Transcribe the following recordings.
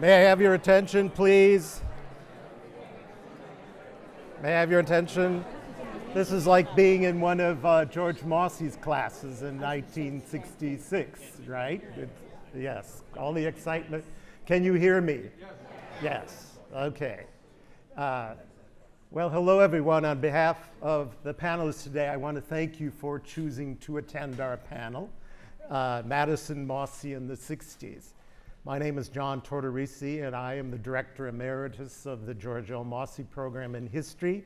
May I have your attention, please? May I have your attention? This is like being in one of George Mosse's classes in 1966, right? Yes, all the excitement. Can you hear me? Yes, okay. Well, hello everyone. On behalf of the panelists today, I want to thank you for choosing to attend our panel, Madison, Mosse in the 60s. My name is John Tortorice, and I am the Director Emeritus of the George L. Mosse Program in History,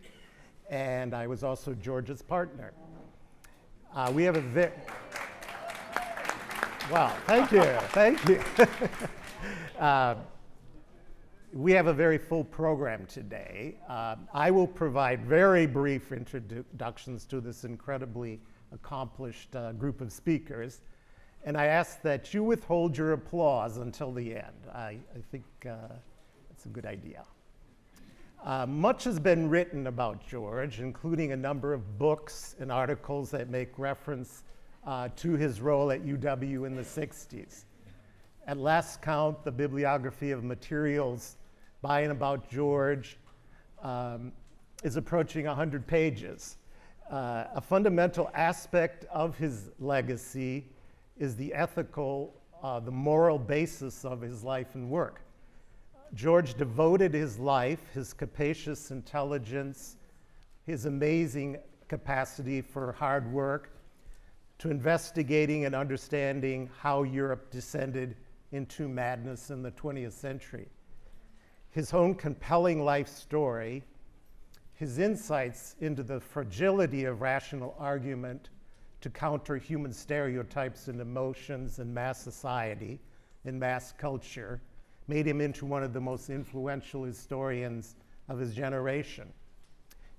and I was also George's partner. We have a well, thank you. We have a very full program today. I will provide very brief introductions to this incredibly accomplished group of speakers, and I ask that you withhold your applause until the end. I think it's a good idea. Much has been written about George, including a number of books and articles that make reference to his role at UW in the 60s. At last count, the bibliography of materials by and about George is approaching 100 pages. A fundamental aspect of his legacy is the ethical, the moral basis of his life and work. George devoted his life, his capacious intelligence, his amazing capacity for hard work, to investigating and understanding how Europe descended into madness in the 20th century. His own compelling life story, his insights into the fragility of rational argument to counter human stereotypes and emotions in mass society, in mass culture, made him into one of the most influential historians of his generation.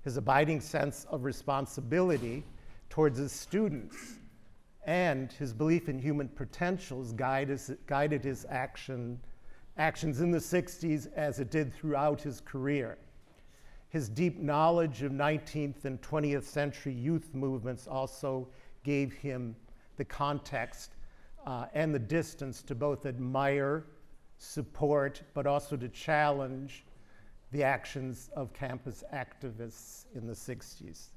His abiding sense of responsibility towards his students and his belief in human potentials guided his actions in the 60s as it did throughout his career. His deep knowledge of 19th and 20th century youth movements also gave him the context and the distance to both admire, support, but also to challenge the actions of campus activists in the 60s.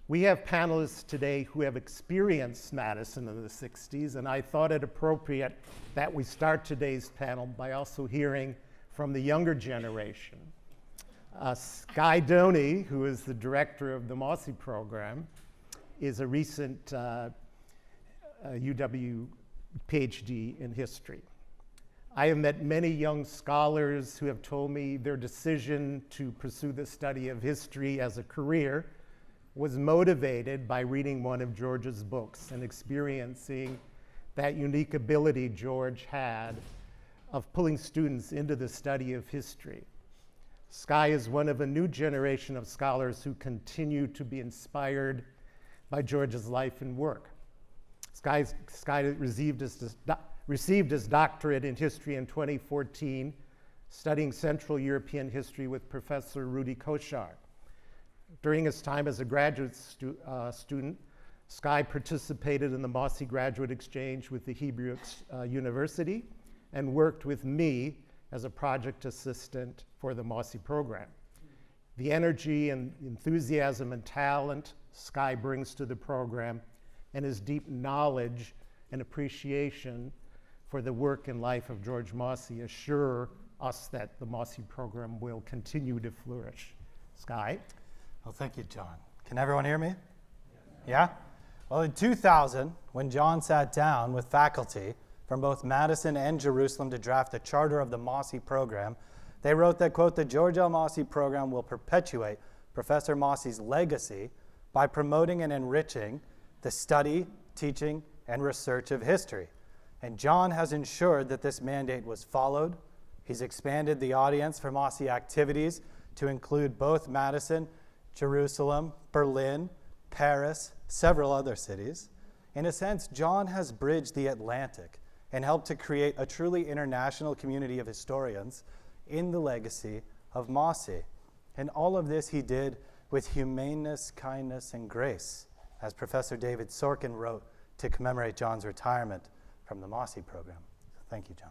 We have panelists today who have experienced Madison in the 60s, and I thought it appropriate that we start today's panel by also hearing from the younger generation. Skye Doney, who is the director of the Mosse program, is a recent UW PhD in history. I have met many young scholars who have told me their decision to pursue the study of history as a career was motivated by reading one of George's books and experiencing that unique ability George had of pulling students into the study of history. Skye is one of a new generation of scholars who continue to be inspired by George's life and work. Skye received his doctorate in history in 2014, studying Central European history with Professor Rudy Koshar. During his time as a graduate student, Skye participated in the Mosse Graduate Exchange with the Hebrew University and worked with me as a project assistant for the Mosse program. The energy and enthusiasm and talent Skye brings to the program and his deep knowledge and appreciation for the work and life of George Mosse assure us that the Mosse program will continue to flourish. Skye? Well, thank you, John. Can everyone hear me? Yeah? Well, in 2000, when John sat down with faculty from both Madison and Jerusalem to draft the charter of the Mosse program, they wrote that, quote, the George L. Mosse program will perpetuate Professor Mosse's legacy by promoting and enriching the study, teaching, and research of history. And John has ensured that this mandate was followed. He's expanded the audience for Mosse activities to include both Madison, Jerusalem, Berlin, Paris, several other cities. In a sense, John has bridged the Atlantic and helped to create a truly international community of historians in the legacy of Mosse. And all of this he did with humaneness, kindness, and grace, as Professor David Sorkin wrote to commemorate John's retirement from the Mosse program. So thank you, John.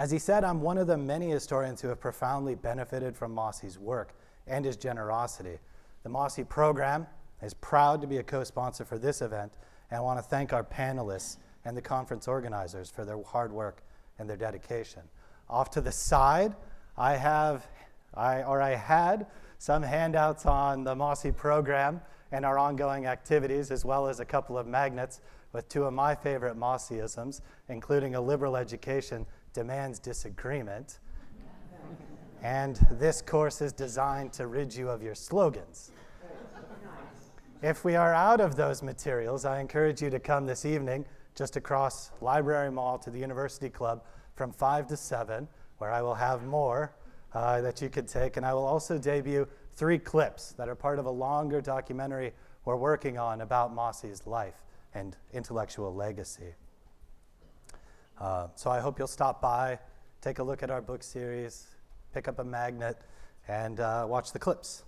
As he said, I'm one of the many historians who have profoundly benefited from Mosse's work and his generosity. The Mosse program is proud to be a co-sponsor for this event, and I want to thank our panelists and the conference organizers for their hard work and their dedication. Off to the side, I had some handouts on the Mosse program and our ongoing activities, as well as a couple of magnets with two of my favorite Mosseisms, including a liberal education demands disagreement. And this course is designed to rid you of your slogans. If we are out of those materials, I encourage you to come this evening just across Library Mall to the University Club from 5 to 7, where I will have more that you could take. And I will also debut 3 clips that are part of a longer documentary we're working on about Mosse's life and intellectual legacy. So I hope you'll stop by, take a look at our book series, pick up a magnet, and watch the clips.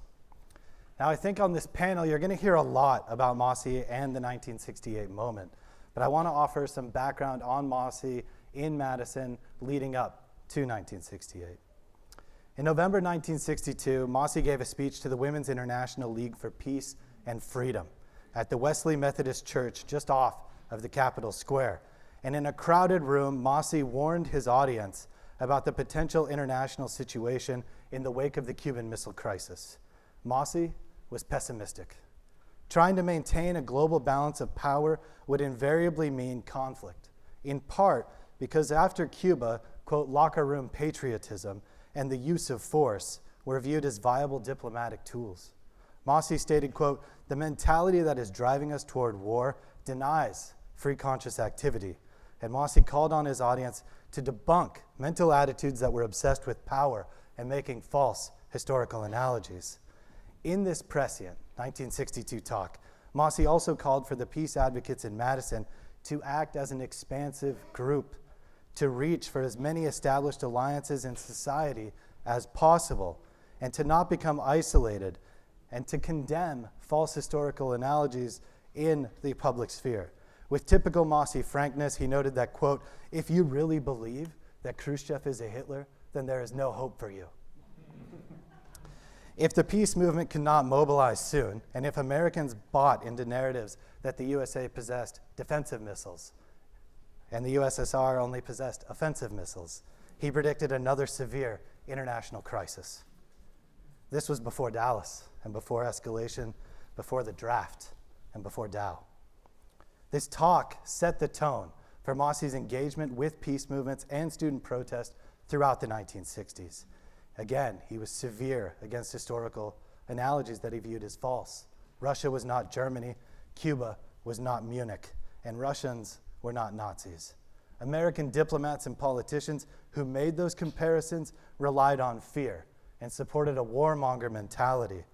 Now, I think on this panel, you're going to hear a lot about Mosse and the 1968 moment, but I want to offer some background on Mosse in Madison leading up to 1968. In November 1962, Mosse gave a speech to the Women's International League for Peace and Freedom at the Wesley Methodist Church just off of the Capitol Square. And in a crowded room, Mosse warned his audience about the potential international situation in the wake of the Cuban Missile Crisis. Mosse was pessimistic. Trying to maintain a global balance of power would invariably mean conflict, in part because after Cuba, quote, locker room patriotism and the use of force were viewed as viable diplomatic tools. Mosse stated, quote, the mentality that is driving us toward war denies free conscious activity. And Mosse called on his audience to debunk mental attitudes that were obsessed with power and making false historical analogies. In this prescient 1962 talk, Mosse also called for the peace advocates in Madison to act as an expansive group, to reach for as many established alliances in society as possible, and to not become isolated, and to condemn false historical analogies in the public sphere. With typical Mosse frankness, he noted that, quote, if you really believe that Khrushchev is a Hitler, then there is no hope for you. If the peace movement cannot mobilize soon, and if Americans bought into narratives that the USA possessed defensive missiles and the USSR only possessed offensive missiles, he predicted another severe international crisis. This was before Dallas and before escalation, before the draft, and before Dow. This talk set the tone for Mosse's engagement with peace movements and student protest throughout the 1960s. Again, he was severe against historical analogies that he viewed as false. Russia was not Germany, Cuba was not Munich, and Russians were not Nazis. American diplomats and politicians who made those comparisons relied on fear and supported a warmonger mentality.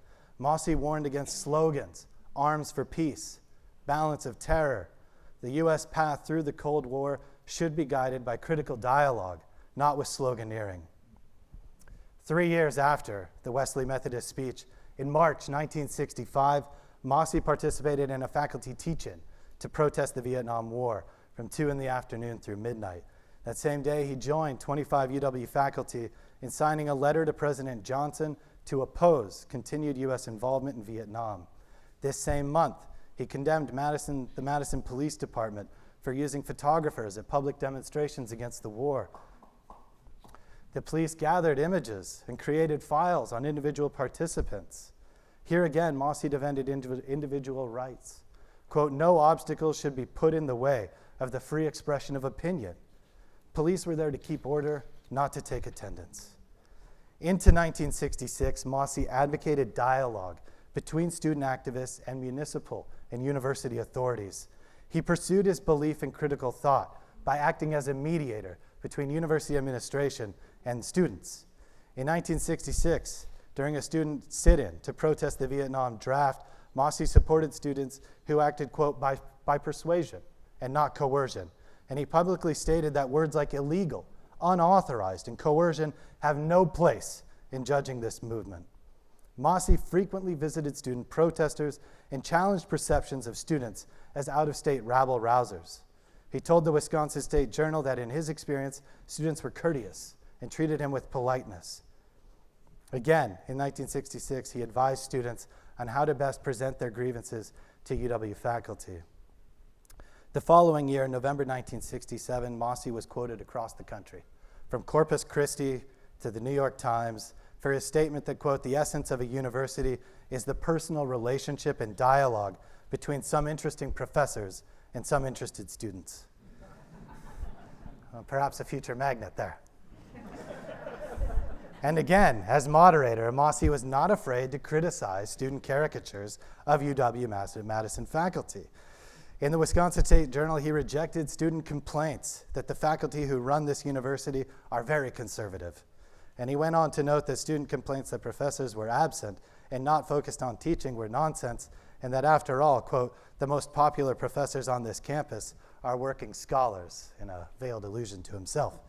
Mosse warned against slogans, arms for peace, balance of terror. The U.S. path through the Cold War should be guided by critical dialogue, not with sloganeering. 3 years after the Wesley Methodist speech, in March 1965, Mosse participated in a faculty teach-in to protest the Vietnam War from 2 in the afternoon through midnight. That same day, he joined 25 UW faculty in signing a letter to President Johnson to oppose continued U.S. involvement in Vietnam. This same month, he condemned the Madison Police Department for using photographers at public demonstrations against the war. The police gathered images and created files on individual participants. Here again, Mosse defended individual rights. Quote, no obstacles should be put in the way of the free expression of opinion. Police were there to keep order, not to take attendance. Into 1966, Mosse advocated dialogue between student activists and municipal and university authorities. He pursued his belief in critical thought by acting as a mediator between university administration and students. In 1966, during a student sit-in to protest the Vietnam draft, Mosse supported students who acted, quote, by persuasion and not coercion. And he publicly stated that words like illegal, unauthorized, and coercion have no place in judging this movement. Mosse frequently visited student protesters and challenged perceptions of students as out-of-state rabble-rousers. He told the Wisconsin State Journal that in his experience, students were courteous and treated him with politeness. Again, in 1966, he advised students on how to best present their grievances to UW faculty. The following year, November 1967, Mosse was quoted across the country, from Corpus Christi to the New York Times, for his statement that, quote, "The essence of a university is the personal relationship and dialogue between some interesting professors and some interested students." Well, perhaps a future magnet there. And again, as moderator, Mosse was not afraid to criticize student caricatures of UW-Madison faculty. In the Wisconsin State Journal, he rejected student complaints that the faculty who run this university are very conservative. And he went on to note that student complaints that professors were absent and not focused on teaching were nonsense, and that after all, quote, "the most popular professors on this campus are working scholars," in a veiled allusion to himself.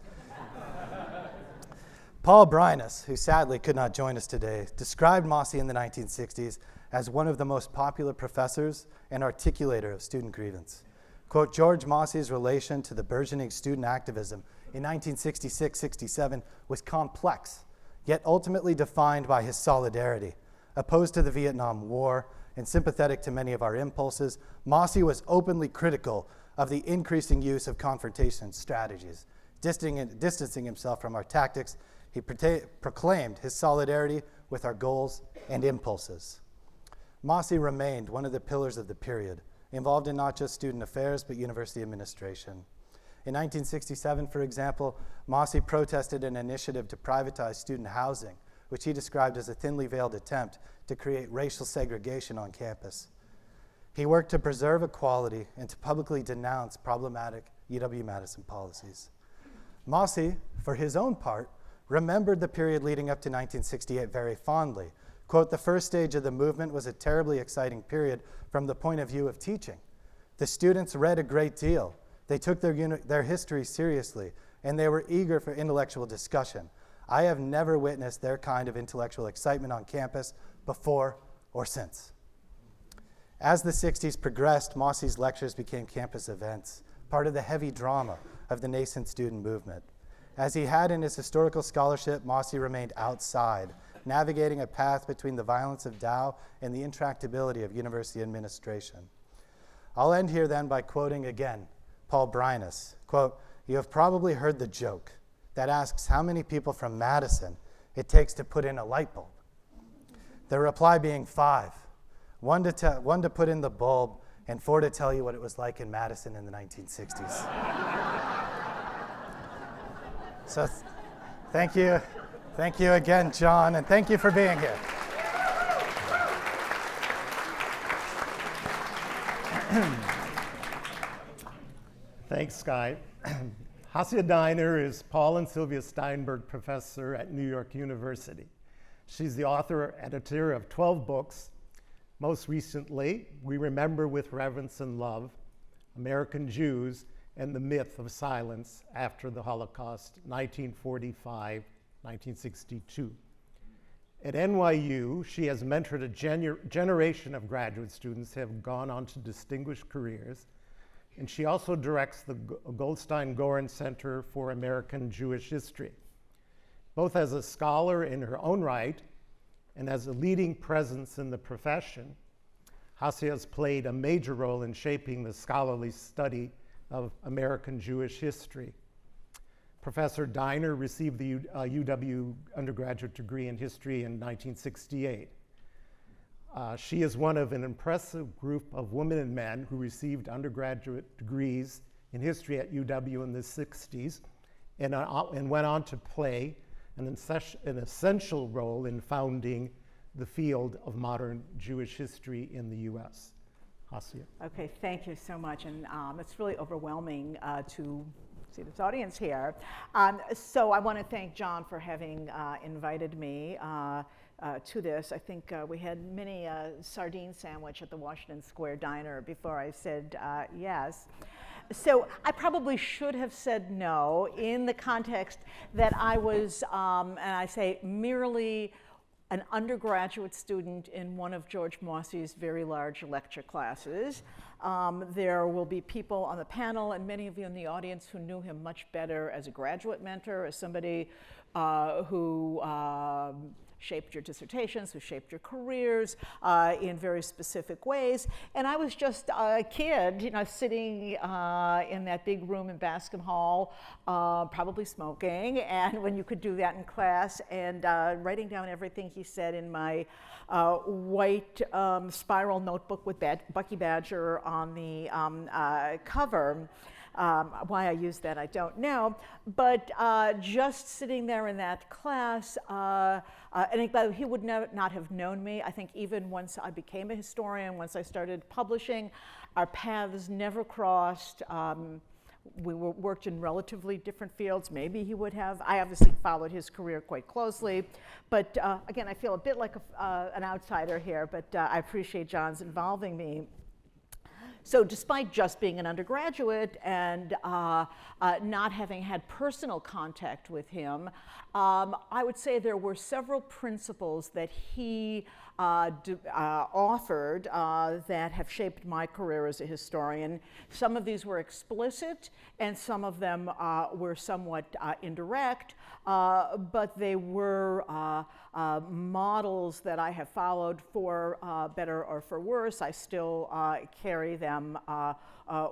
Paul Brynas, who sadly could not join us today, described Mosse in the 1960s as one of the most popular professors and articulator of student grievance. Quote, "George Mosse's relation to the burgeoning student activism in 1966-67 was complex, yet ultimately defined by his solidarity. Opposed to the Vietnam War and sympathetic to many of our impulses, Mosse was openly critical of the increasing use of confrontation strategies. Distancing himself from our tactics, he proclaimed his solidarity with our goals and impulses." Mosse remained one of the pillars of the period, involved in not just student affairs, but university administration. In 1967, for example, Mosse protested an initiative to privatize student housing, which he described as a thinly veiled attempt to create racial segregation on campus. He worked to preserve equality and to publicly denounce problematic UW-Madison policies. Mosse, for his own part, remembered the period leading up to 1968 very fondly. Quote, "The first stage of the movement was a terribly exciting period from the point of view of teaching. The students read a great deal. They took their history seriously, and they were eager for intellectual discussion. I have never witnessed their kind of intellectual excitement on campus before or since." As the 60s progressed, Mosse's lectures became campus events, part of the heavy drama of the nascent student movement. As he had in his historical scholarship, Mosse remained outside, navigating a path between the violence of Dow and the intractability of university administration. I'll end here then by quoting again Paul Brynas. Quote, "You have probably heard the joke that asks how many people from Madison it takes to put in a light bulb. The reply being 5, one to put in the bulb and 4 to tell you what it was like in Madison in the 1960s. So thank you again, John, and thank you for being here. Thanks, Sky. Hasia Diner is Paul and Sylvia Steinberg Professor at New York University. She's the author-editor of 12 books. Most recently, We Remember with Reverence and Love, American Jews and the Myth of Silence After the Holocaust, 1945-1962. At NYU, she has mentored a generation of graduate students who have gone on to distinguished careers, and she also directs the Goldstein-Goren Center for American Jewish History. Both as a scholar in her own right and as a leading presence in the profession, Hasia has played a major role in shaping the scholarly study of American Jewish history. Professor Diner received the UW undergraduate degree in history in 1968. She is one of an impressive group of women and men who received undergraduate degrees in history at UW in the 60s and went on to play an essential role in founding the field of modern Jewish history in the US. Hasia. Okay, thank you so much, and it's really overwhelming to see this audience here. So I want to thank John for having invited me to this. I think we had many sardine sandwich at the Washington Square Diner before I said yes. So I probably should have said no in the context that I was, and I say merely an undergraduate student in one of George Mosse's very large lecture classes. There will be people on the panel and many of you in the audience who knew him much better as a graduate mentor, as somebody who shaped your dissertations, who shaped your careers in very specific ways. And I was just a kid, you know, sitting in that big room in Bascom Hall, probably smoking, and when you could do that in class, and writing down everything he said in my white spiral notebook with Bucky Badger on the cover. Why I use that, I don't know. But just sitting there in that class, and he would not have known me. I think even once I became a historian, once I started publishing, our paths never crossed. We worked in relatively different fields. Maybe he would have. I obviously followed his career quite closely. But again, I feel a bit like an outsider here, but I appreciate John's involving me. So despite just being an undergraduate and not having had personal contact with him, I would say there were several principles that he offered that have shaped my career as a historian. Some of these were explicit and some of them were somewhat indirect, but they were models that I have followed for better or for worse. I still carry them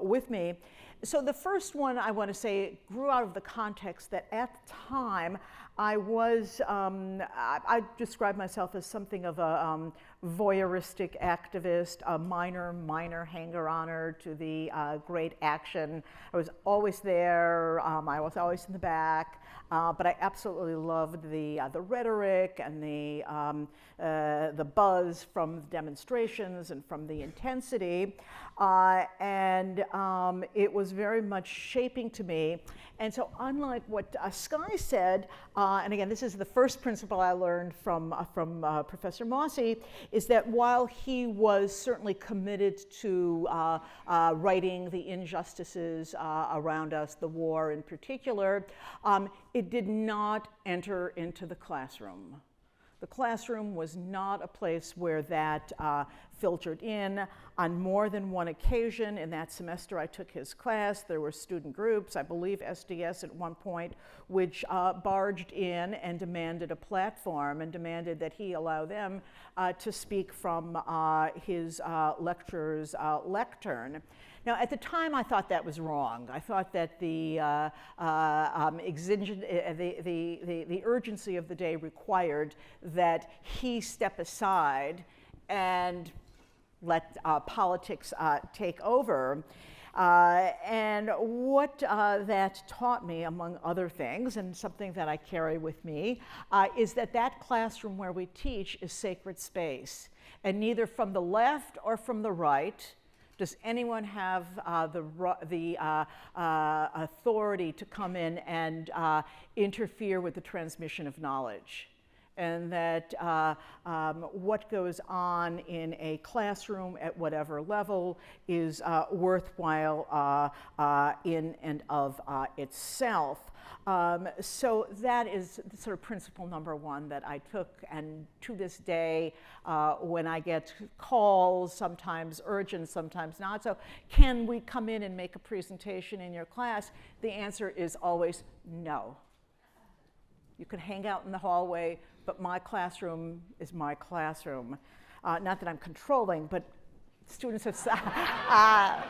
with me. So the first one I want to say grew out of the context that at the time I was, I describe myself as something of a voyeuristic activist, a minor hanger-oner to the great action. I was always there, I was always in the back, but I absolutely loved the rhetoric and the buzz from the demonstrations and from the intensity, and it was very much shaping to me. And so unlike what Skye said, and again, this is the first principle I learned from Professor Mosse, is that while he was certainly committed to righting the injustices around us, the war in particular, it did not enter into the classroom. The classroom was not a place where that filtered in. On more than one occasion in that semester I took his class, there were student groups, I believe SDS at one point, which barged in and demanded a platform and demanded that he allow them to speak from his lecturer's lectern. Now, at the time, I thought that was wrong. I thought that the urgency of the day required that he step aside and let politics take over. And what that taught me, among other things, and something that I carry with me, is that classroom where we teach is sacred space. And neither from the left or from the right does anyone have the authority to come in and interfere with the transmission of knowledge? And that what goes on in a classroom at whatever level is worthwhile in and of itself. So that is sort of principle number one that I took, and to this day, when I get calls, sometimes urgent, sometimes not, so can we come in and make a presentation in your class? The answer is always no. You can hang out in the hallway, but my classroom is my classroom. Not that I'm controlling, but students have...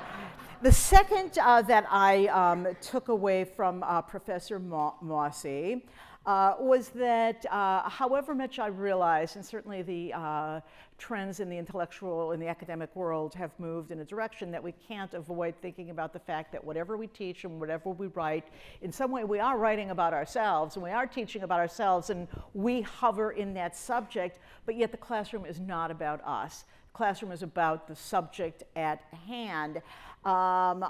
The second that I took away from Professor Mosse was that however much I realize, and certainly the trends in the intellectual and the academic world have moved in a direction that we can't avoid thinking about the fact that whatever we teach and whatever we write, in some way we are writing about ourselves and we are teaching about ourselves and we hover in that subject, but yet the classroom is not about us. The classroom is about the subject at hand. I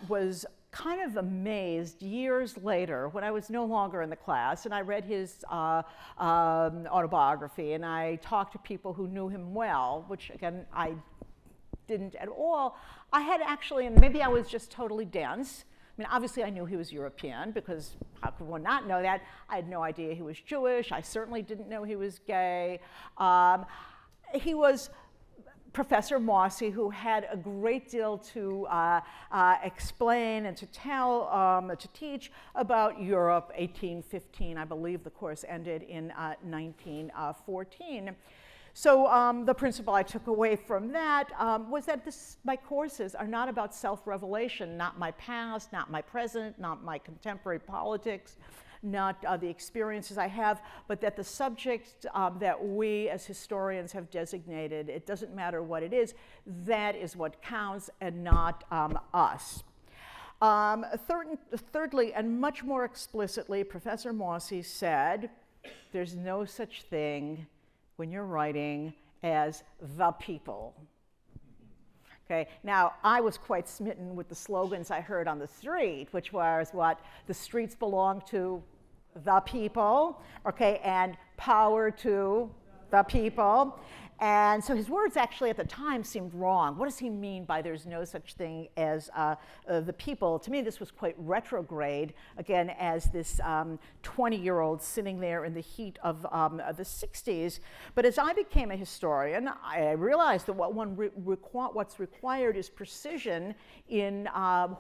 was kind of amazed years later when I was no longer in the class and I read his autobiography and I talked to people who knew him well, which again I didn't at all. I had actually, and maybe I was just totally dense, mean, obviously I knew he was European, because how could one not know that? I had no idea he was Jewish. I certainly didn't know he was gay. He was Professor Mosse, who had a great deal to explain and to tell, to teach about Europe. 1815, I believe the course ended in 1914. So the principle I took away from that was that my courses are not about self-revelation, not my past, not my present, not my contemporary politics, not the experiences I have, but that the subject that we as historians have designated, it doesn't matter what it is, that is what counts and not us. Thirdly, and much more explicitly, Professor Mosse said, there's no such thing when you're writing as the people. Okay, now I was quite smitten with the slogans I heard on the street, which was what? The streets belong to the people, okay, and power to the people. And so his words actually at the time seemed wrong. What does he mean by there's no such thing as the people? To me, this was quite retrograde, again, as this 20-year-old sitting there in the heat of the 60s. But as I became a historian, I realized that what's required is precision in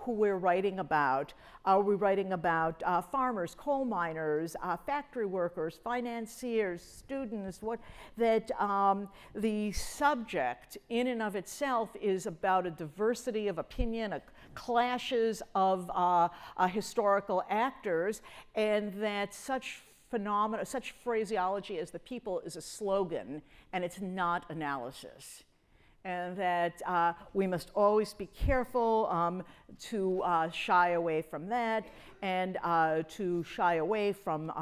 who we're writing about. Are we writing about farmers, coal miners, factory workers, financiers, students? The subject in and of itself is about a diversity of opinion, clashes of historical actors, and that such phenomena, such phraseology as the people is a slogan, and it's not analysis. And that we must always be careful to shy away from that, and to shy away from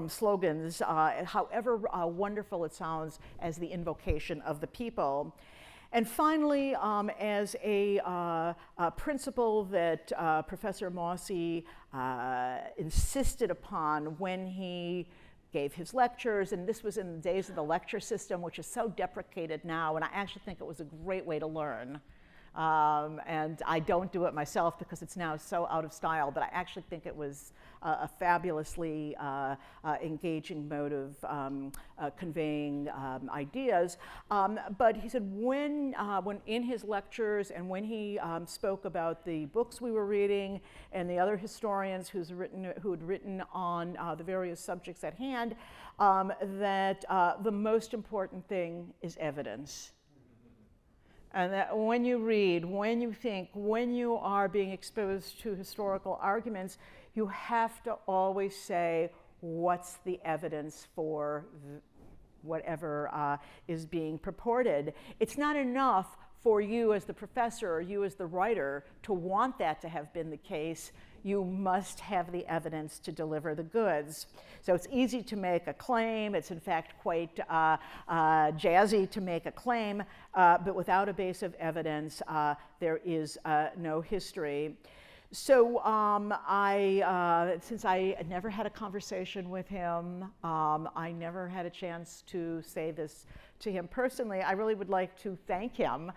slogans, however wonderful it sounds, as the invocation of the people. And finally, as a principle that Professor Mosse insisted upon when he gave his lectures, and this was in the days of the lecture system, which is so deprecated now, and I actually think it was a great way to learn. And I don't do it myself because it's now so out of style, but I actually think it was a fabulously engaging mode of conveying ideas. But he said when in his lectures and when he spoke about the books we were reading and the other historians who had written on the various subjects at hand, that the most important thing is evidence. And that when you read, when you think, when you are being exposed to historical arguments, you have to always say, what's the evidence for whatever is being purported? It's not enough for you as the professor or you as the writer to want that to have been the case. You must have the evidence to deliver the goods. So it's easy to make a claim. It's in fact quite jazzy to make a claim, but without a base of evidence, there is no history. So since I never had a conversation with him, I never had a chance to say this to him personally. I really would like to thank him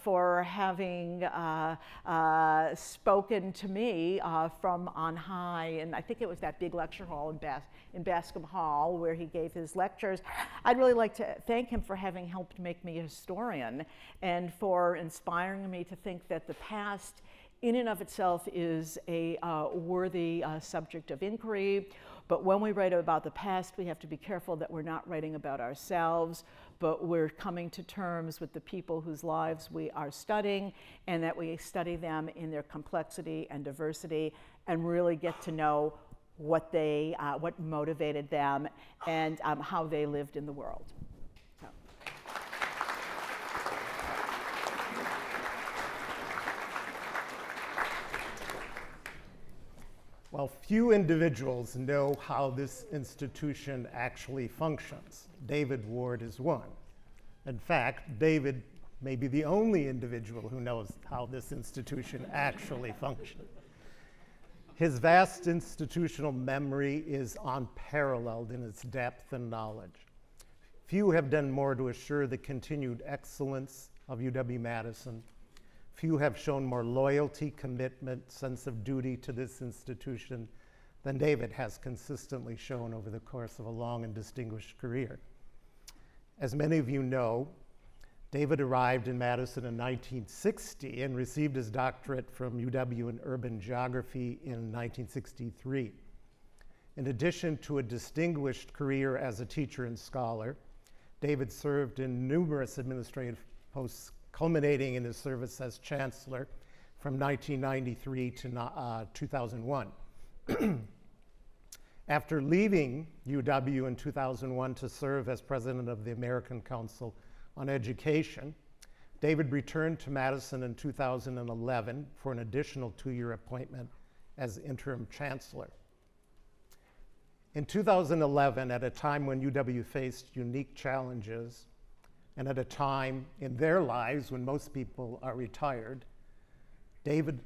for having spoken to me from on high, and I think it was that big lecture hall in Bascom Hall where he gave his lectures. I'd really like to thank him for having helped make me a historian and for inspiring me to think that the past in and of itself is a worthy subject of inquiry. But when we write about the past, we have to be careful that we're not writing about ourselves, but we're coming to terms with the people whose lives we are studying, and that we study them in their complexity and diversity, and really get to know what motivated them, and how they lived in the world. So. Well, few individuals know how this institution actually functions. David Ward is one. In fact, David may be the only individual who knows how this institution actually functions. His vast institutional memory is unparalleled in its depth and knowledge. Few have done more to assure the continued excellence of UW-Madison. few have shown more loyalty, commitment, sense of duty to this institution than David has consistently shown over the course of a long and distinguished career. As many of you know, David arrived in Madison in 1960 and received his doctorate from UW in urban geography in 1963. In addition to a distinguished career as a teacher and scholar, David served in numerous administrative posts, culminating in his service as chancellor from 1993 to 2001. After leaving UW in 2001 to serve as president of the American Council on Education, David returned to Madison in 2011 for an additional 2-year appointment as interim chancellor. In 2011, at a time when UW faced unique challenges, and at a time in their lives when most people are retired, David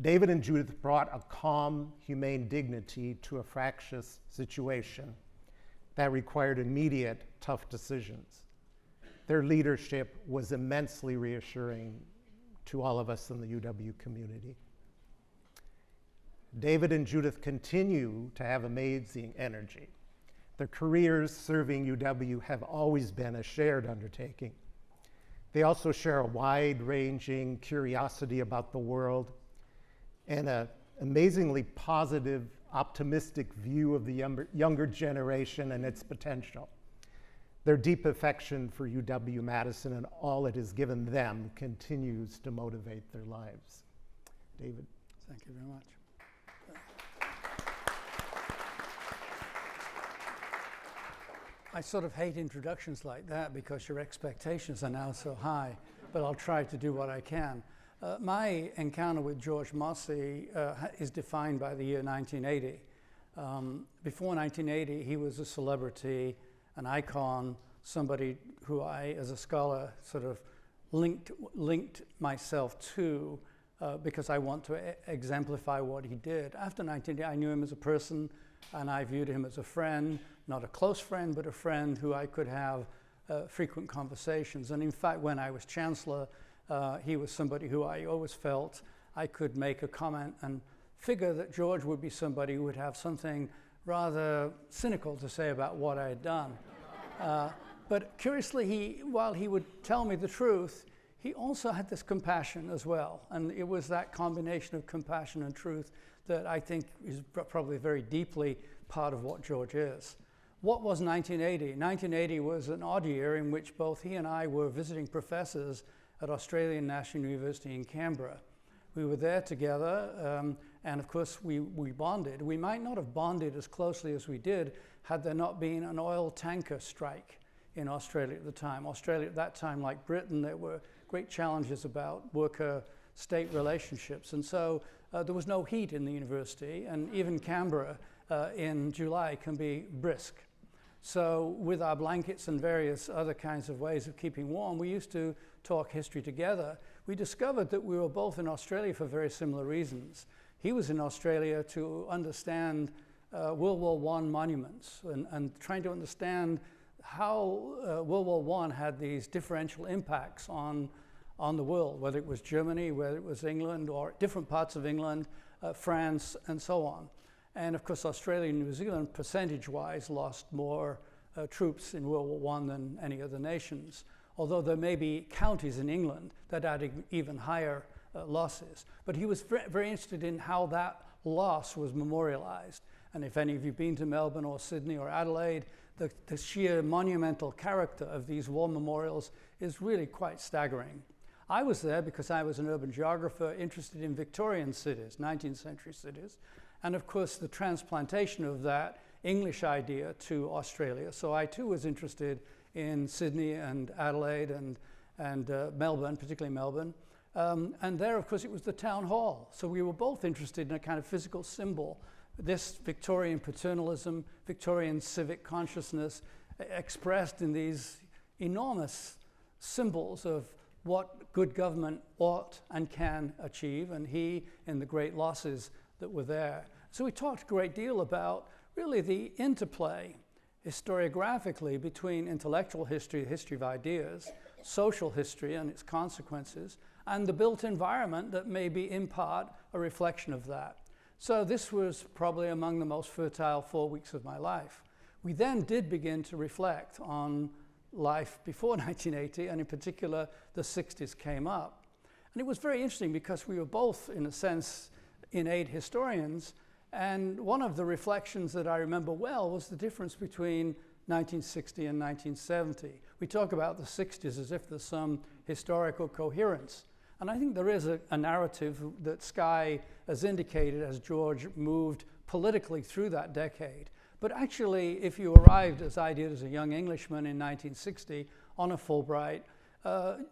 and Judith brought a calm, humane dignity to a fractious situation that required immediate, tough decisions. Their leadership was immensely reassuring to all of us in the UW community. David and Judith continue to have amazing energy. Their careers serving UW have always been a shared undertaking. They also share a wide-ranging curiosity about the world and an amazingly positive, optimistic view of the younger generation and its potential. Their deep affection for UW-Madison and all it has given them continues to motivate their lives. David. Thank you very much. I sort of hate introductions like that because your expectations are now so high, but I'll try to do what I can. My encounter with George Mosse is defined by the year 1980. Before 1980, he was a celebrity, an icon, somebody who I, as a scholar, sort of linked myself to because I want to exemplify what he did. After 1980, I knew him as a person, and I viewed him as a friend, not a close friend, but a friend who I could have frequent conversations. And in fact, when I was chancellor, he was somebody who I always felt I could make a comment and figure that George would be somebody who would have something rather cynical to say about what I had done. But curiously, while he would tell me the truth, he also had this compassion as well. And it was that combination of compassion and truth that I think is probably very deeply part of what George is. What was 1980? 1980 was an odd year in which both he and I were visiting professors at Australian National University in Canberra. We were there together, and of course we bonded. We might not have bonded as closely as we did had there not been an oil tanker strike in Australia at the time. Australia at that time, like Britain, there were great challenges about worker-state relationships, and so there was no heat in the university, and even Canberra in July can be brisk. So with our blankets and various other kinds of ways of keeping warm, we used to talk history together. We discovered that we were both in Australia for very similar reasons. He was in Australia to understand World War I monuments and trying to understand how World War I had these differential impacts on the world, whether it was Germany, whether it was England, or different parts of England, France, and so on. And of course, Australia and New Zealand, percentage-wise, lost more troops in World War I than any other nations, although there may be counties in England that had even higher losses. But he was very interested in how that loss was memorialized. And if any of you have been to Melbourne or Sydney or Adelaide, the sheer monumental character of these war memorials is really quite staggering. I was there because I was an urban geographer interested in Victorian cities, 19th century cities, and of course the transplantation of that English idea to Australia. So I too was interested in Sydney and Adelaide and Melbourne, particularly Melbourne. And there, of course, it was the town hall. So we were both interested in a kind of physical symbol, this Victorian paternalism, Victorian civic consciousness expressed in these enormous symbols of what good government ought and can achieve, and he in the great losses that were there. So we talked a great deal about really the interplay historiographically between intellectual history, the history of ideas, social history and its consequences, and the built environment that may be in part a reflection of that. So this was probably among the most fertile 4 weeks of my life. We then did begin to reflect on life before 1980, and in particular, the 60s came up. And it was very interesting because we were both, in a sense, innate historians, and one of the reflections that I remember well was the difference between 1960 and 1970. We talk about the 60s as if there's some historical coherence. And I think there is a narrative that Skye has indicated as George moved politically through that decade. But actually, if you arrived, as I did as a young Englishman in 1960, on a Fulbright,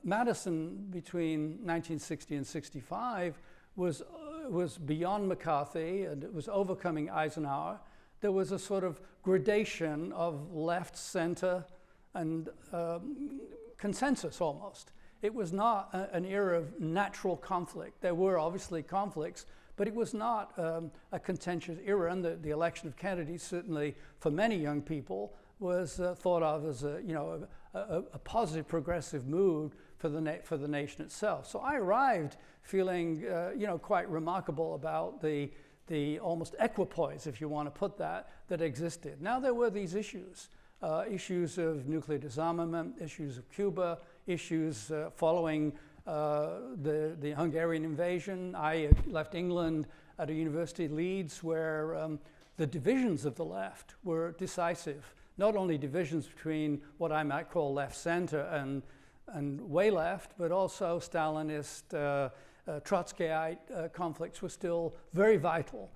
Madison between 1960 and 65 was beyond McCarthy, and it was overcoming Eisenhower. There was a sort of gradation of left, center, and consensus almost. It was not an era of natural conflict. There were obviously conflicts, but it was not a contentious era, and the election of Kennedy certainly, for many young people, was thought of as a positive, progressive move for the nation itself. So I arrived feeling quite remarkable about the almost equipoise, if you want to put that existed. Now there were these issues. Issues of nuclear disarmament, issues of Cuba, issues following the Hungarian invasion. I left England at a university, Leeds, where the divisions of the left were decisive. Not only divisions between what I might call left-center and way left, but also Stalinist, Trotskyite conflicts were still very vital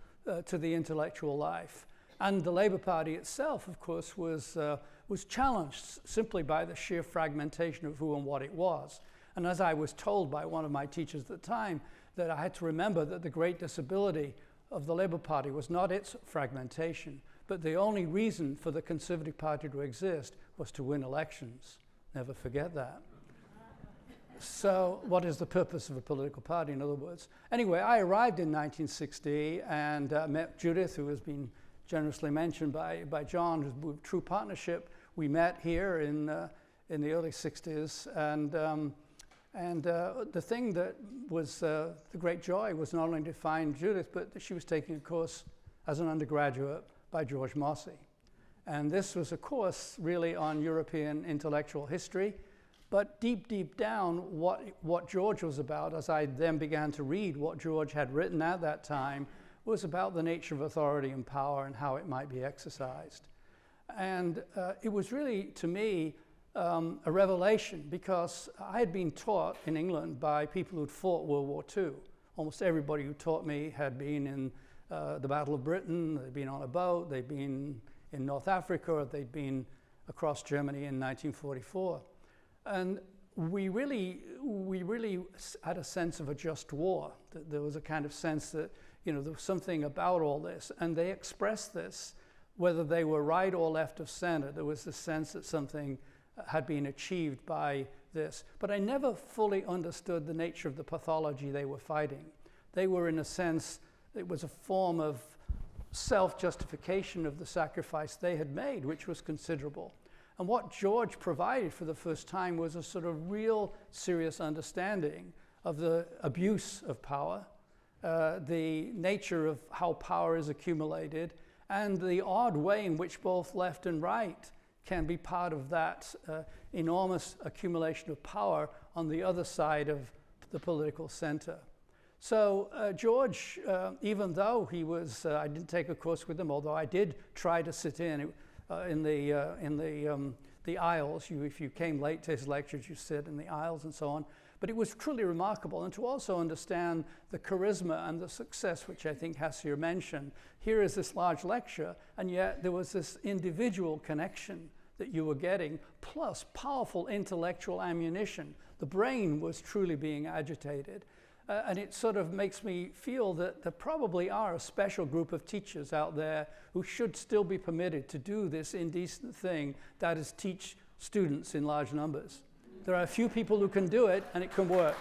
to the intellectual life. And the Labour Party itself, of course, was challenged simply by the sheer fragmentation of who and what it was. And as I was told by one of my teachers at the time, that I had to remember that the great disability of the Labour Party was not its fragmentation, but the only reason for the Conservative Party to exist was to win elections. Never forget that. So what is the purpose of a political party, in other words? Anyway, I arrived in 1960 and met Judith, who has been generously mentioned by John, who's true partnership. We met here in the early 60s, and the thing that was the great joy was not only to find Judith, but that she was taking a course as an undergraduate by George Mosse. And this was a course really on European intellectual history, but deep down, what George was about, as I then began to read what George had written at that time, was about the nature of authority and power and how it might be exercised. And it was really, to me, a revelation, because I had been taught in England by people who'd fought World War II. Almost everybody who taught me had been in the Battle of Britain, they'd been on a boat, they'd been in North Africa, they'd been across Germany in 1944. And we really had a sense of a just war, that there was a kind of sense that there was something about all this, and they expressed this, whether they were right or left of center. There was this sense that something had been achieved by this. But I never fully understood the nature of the pathology they were fighting. They were, in a sense, it was a form of self-justification of the sacrifice they had made, which was considerable. And what George provided for the first time was a sort of real serious understanding of the abuse of power, the nature of how power is accumulated, and the odd way in which both left and right can be part of that enormous accumulation of power on the other side of the political center. So George, even though he was, I didn't take a course with him, although I did try to sit in the aisles. If you came late to his lectures, you sit in the aisles and so on. But it was truly remarkable, and to also understand the charisma and the success, which I think Hasia mentioned. Here is this large lecture, and yet there was this individual connection that you were getting, plus powerful intellectual ammunition. The brain was truly being agitated. And it sort of makes me feel that there probably are a special group of teachers out there who should still be permitted to do this indecent thing, that is teach students in large numbers. There are a few people who can do it, and it can work.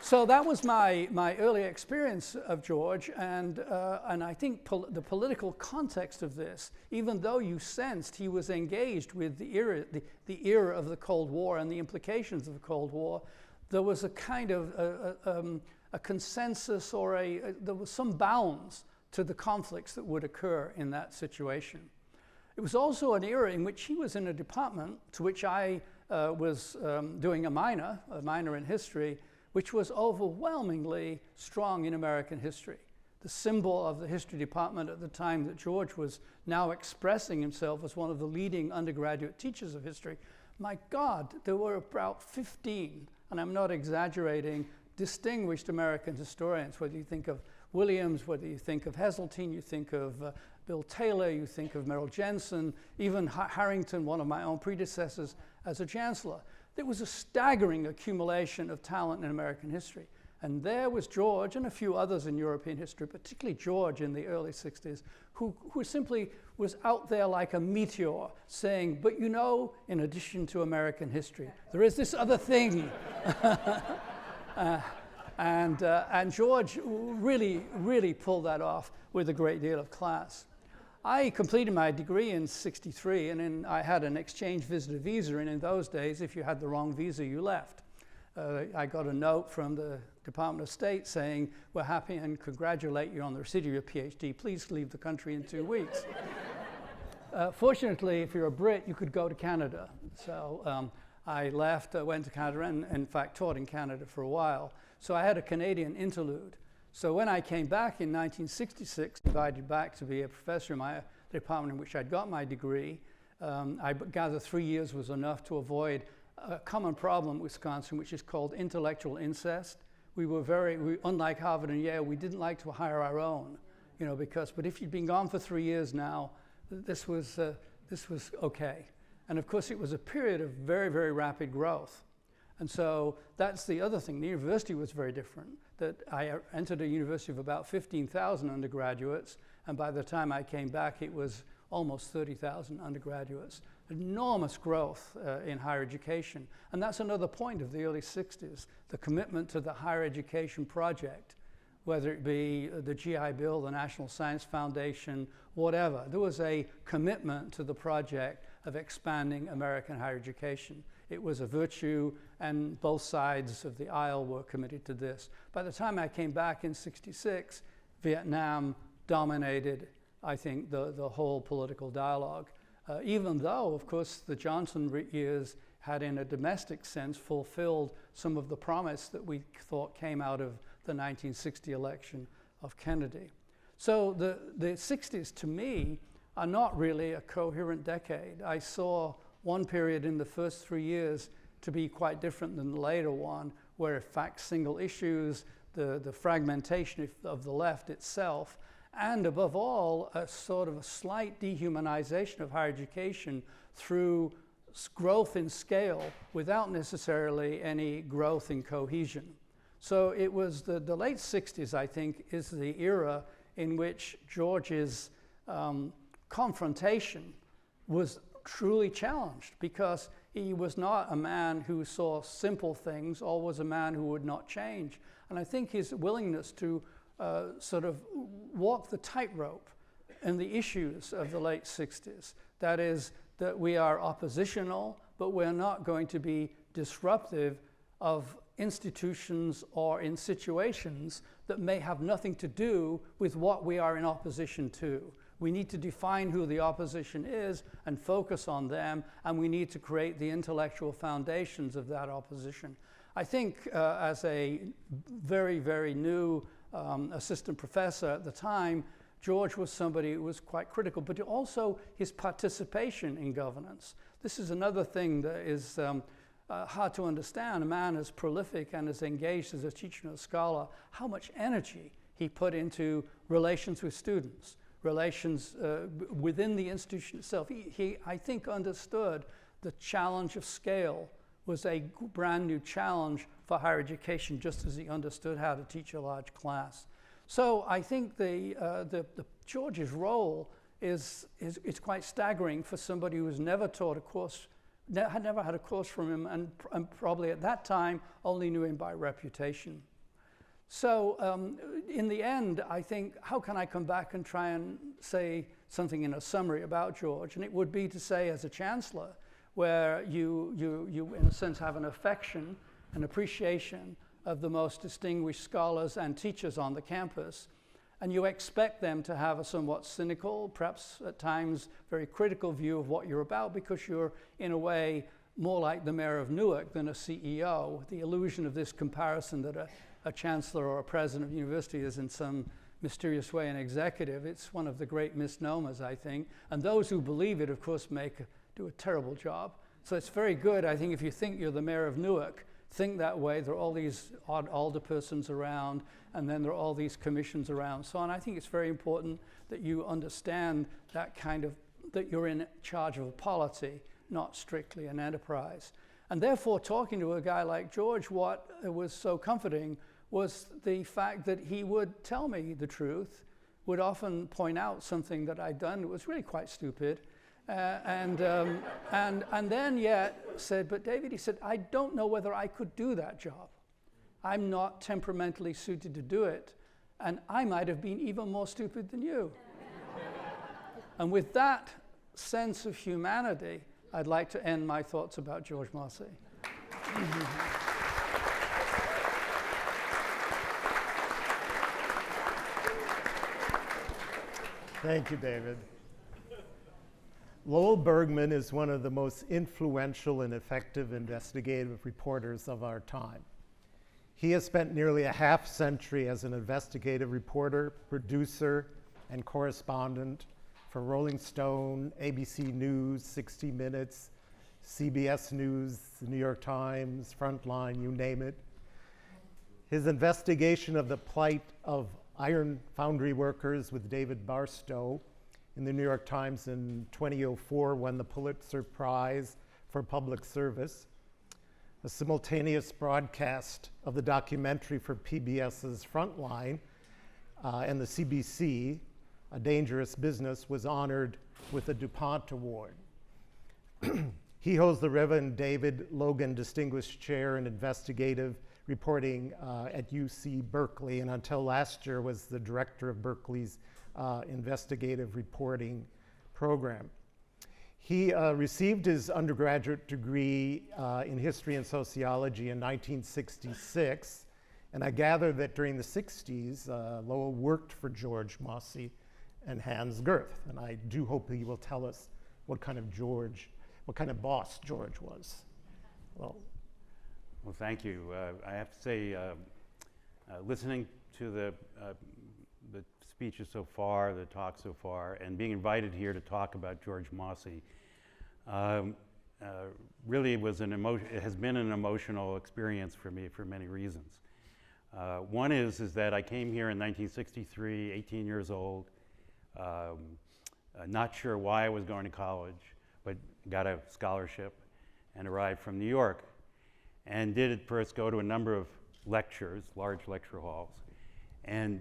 So that was my early experience of George, and I think the political context of this, even though you sensed he was engaged with the era of the Cold War and the implications of the Cold War, there was a kind of a consensus, or there was some bounds to the conflicts that would occur in that situation. It was also an era in which he was in a department to which I was doing a minor in history, which was overwhelmingly strong in American history. The symbol of the history department at the time that George was now expressing himself as one of the leading undergraduate teachers of history, my God, there were about 15, and I'm not exaggerating, distinguished American historians, whether you think of Williams, whether you think of Heseltine, you think of Bill Taylor, you think of Merrill Jensen, even Harrington, one of my own predecessors as a chancellor. There was a staggering accumulation of talent in American history. And there was George and a few others in European history, particularly George in the early 60s, who simply was out there like a meteor saying, but you know, in addition to American history, there is this other thing. And George really pulled that off with a great deal of class. I completed my degree in '63, and then I had an exchange visitor visa, and in those days, if you had the wrong visa, you left. I got a note from the Department of State saying, we're happy and congratulate you on the receipt of your PhD. Please leave the country in 2 weeks. Fortunately, if you're a Brit, you could go to Canada. So I left, went to Canada, and in fact taught in Canada for a while. So I had a Canadian interlude. So when I came back in 1966, invited back to be a professor in my department in which I'd got my degree, I gather 3 years was enough to avoid a common problem in Wisconsin, which is called intellectual incest. We were unlike Harvard and Yale, we didn't like to hire our own, but if you'd been gone for 3 years now, this was okay. And of course, it was a period of very, very rapid growth. And so that's the other thing. The university was very different. That I entered a university of about 15,000 undergraduates, and by the time I came back, it was almost 30,000 undergraduates. Enormous growth in higher education. And that's another point of the early 60s, the commitment to the higher education project, whether it be the GI Bill, the National Science Foundation, whatever. There was a commitment to the project of expanding American higher education. It was a virtue, and both sides of the aisle were committed to this. By the time I came back in '66, Vietnam dominated, I think, the whole political dialogue. Even though, of course, the Johnson years had, in a domestic sense, fulfilled some of the promise that we thought came out of the 1960 election of Kennedy. So the 60s, to me, are not really a coherent decade. I saw one period in the first 3 years to be quite different than the later one, where in fact single issues, the fragmentation of the left itself, and above all, a sort of a slight dehumanization of higher education through growth in scale without necessarily any growth in cohesion. So it was the late 60s, I think, is the era in which George's confrontation was truly challenged, because he was not a man who saw simple things, or was a man who would not change. And I think his willingness to sort of walk the tightrope in the issues of the late 60s, that is, that we are oppositional, but we're not going to be disruptive of institutions or in situations that may have nothing to do with what we are in opposition to. We need to define who the opposition is and focus on them, and we need to create the intellectual foundations of that opposition. I think as a very, very new assistant professor at the time, George was somebody who was quite critical, but also his participation in governance. This is another thing that is hard to understand. A man as prolific and as engaged as a teacher and a scholar, how much energy he put into relations with students, relations within the institution itself. He, I think, understood the challenge of scale was a brand new challenge for higher education, just as he understood how to teach a large class. So I think George's role is quite staggering for somebody who has never taught a course, had never had a course from him, and probably at that time only knew him by reputation. So in the end, I think, how can I come back and try and say something in a summary about George? And it would be to say, as a chancellor, where you in a sense have an affection, an appreciation of the most distinguished scholars and teachers on the campus, and you expect them to have a somewhat cynical, perhaps at times very critical view of what you're about, because you're, in a way, more like the mayor of Newark than a CEO. The illusion of this comparison that a chancellor or a president of university is in some mysterious way an executive, it's one of the great misnomers, I think. And those who believe it, of course, do a terrible job. So it's very good, I think, if you think you're the mayor of Newark, think that way. There are all these odd alderpersons around, and then there are all these commissions around. So on, I think it's very important that you understand that that you're in charge of a polity, not strictly an enterprise. And therefore, talking to a guy like George, what was so comforting was the fact that he would tell me the truth, would often point out something that I'd done that was really quite stupid, and then yet said, but David, he said, I don't know whether I could do that job. I'm not temperamentally suited to do it, and I might have been even more stupid than you. And with that sense of humanity, I'd like to end my thoughts about George Mosse. Thank you, David. Lowell Bergman is one of the most influential and effective investigative reporters of our time. He has spent nearly a half-century as an investigative reporter, producer, and correspondent for Rolling Stone, ABC News, 60 Minutes, CBS News, the New York Times, Frontline, you name it. His investigation of the plight of iron foundry workers with David Barstow in the New York Times in 2004 won the Pulitzer Prize for Public Service. A simultaneous broadcast of the documentary for PBS's Frontline and the CBC, A Dangerous Business, was honored with a DuPont Award. He holds the Reverend David Logan Distinguished Chair in Investigative Reporting at UC-Berkeley, and until last year was the director of Berkeley's investigative reporting program. He received his undergraduate degree in history and sociology in 1966, and I gather that during the 60s, Lowell worked for George Mosse and Hans Gerth, and I do hope he will tell us what kind of boss George was. Well, thank you. I have to say, listening to the speeches so far, the talk so far, and being invited here to talk about George Mosse, really it has been an emotional experience for me for many reasons. One is that I came here in 1963, 18 years old, not sure why I was going to college, but got a scholarship and arrived from New York. And did at first go to a number of lectures, large lecture halls, and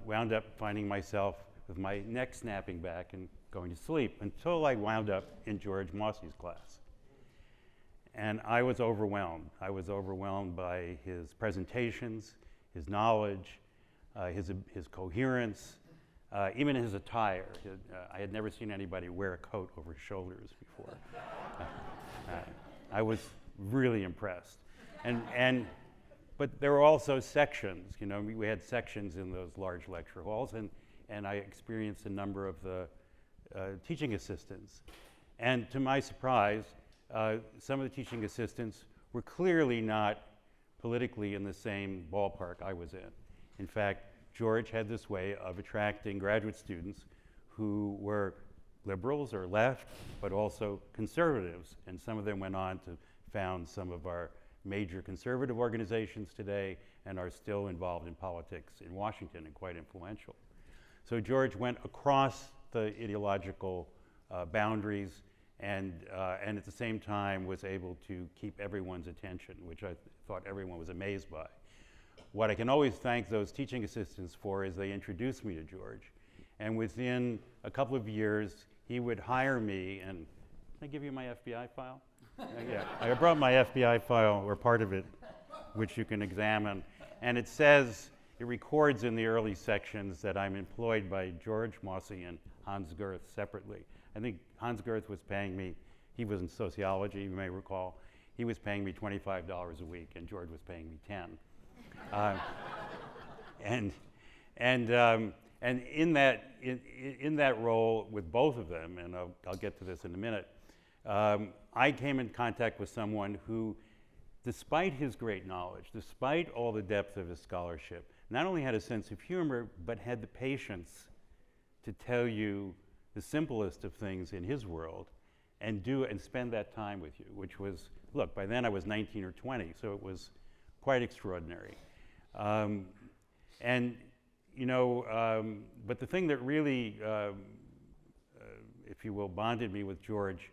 wound up finding myself with my neck snapping back and going to sleep until I wound up in George Mosse's class. And I was overwhelmed. I was overwhelmed by his presentations, his knowledge, his coherence, even his attire. I had never seen anybody wear a coat over his shoulders before. I was really impressed. But there were also sections, we had sections in those large lecture halls, and I experienced a number of the teaching assistants. And to my surprise, some of the teaching assistants were clearly not politically in the same ballpark I was in. In fact, George had this way of attracting graduate students who were liberals or left, but also conservatives, and some of them went on to found some of our major conservative organizations today and are still involved in politics in Washington and quite influential. So George went across the ideological boundaries and at the same time was able to keep everyone's attention, which I thought everyone was amazed by. What I can always thank those teaching assistants for is they introduced me to George. And within a couple of years, he would hire me, and can I give you my FBI file? Yeah, I brought my FBI file, or part of it, which you can examine. And it says it records in the early sections that I'm employed by George Mosse and Hans Gerth separately. I think Hans Gerth was paying me, he was in sociology, you may recall, he was paying me $25 a week, and George was paying me 10. And in that role with both of them, and I'll get to this in a minute, I came in contact with someone who, despite his great knowledge, despite all the depth of his scholarship, not only had a sense of humor, but had the patience to tell you the simplest of things in his world and spend that time with you, which was, look, by then I was 19 or 20, so it was quite extraordinary. But the thing that really, if you will, bonded me with George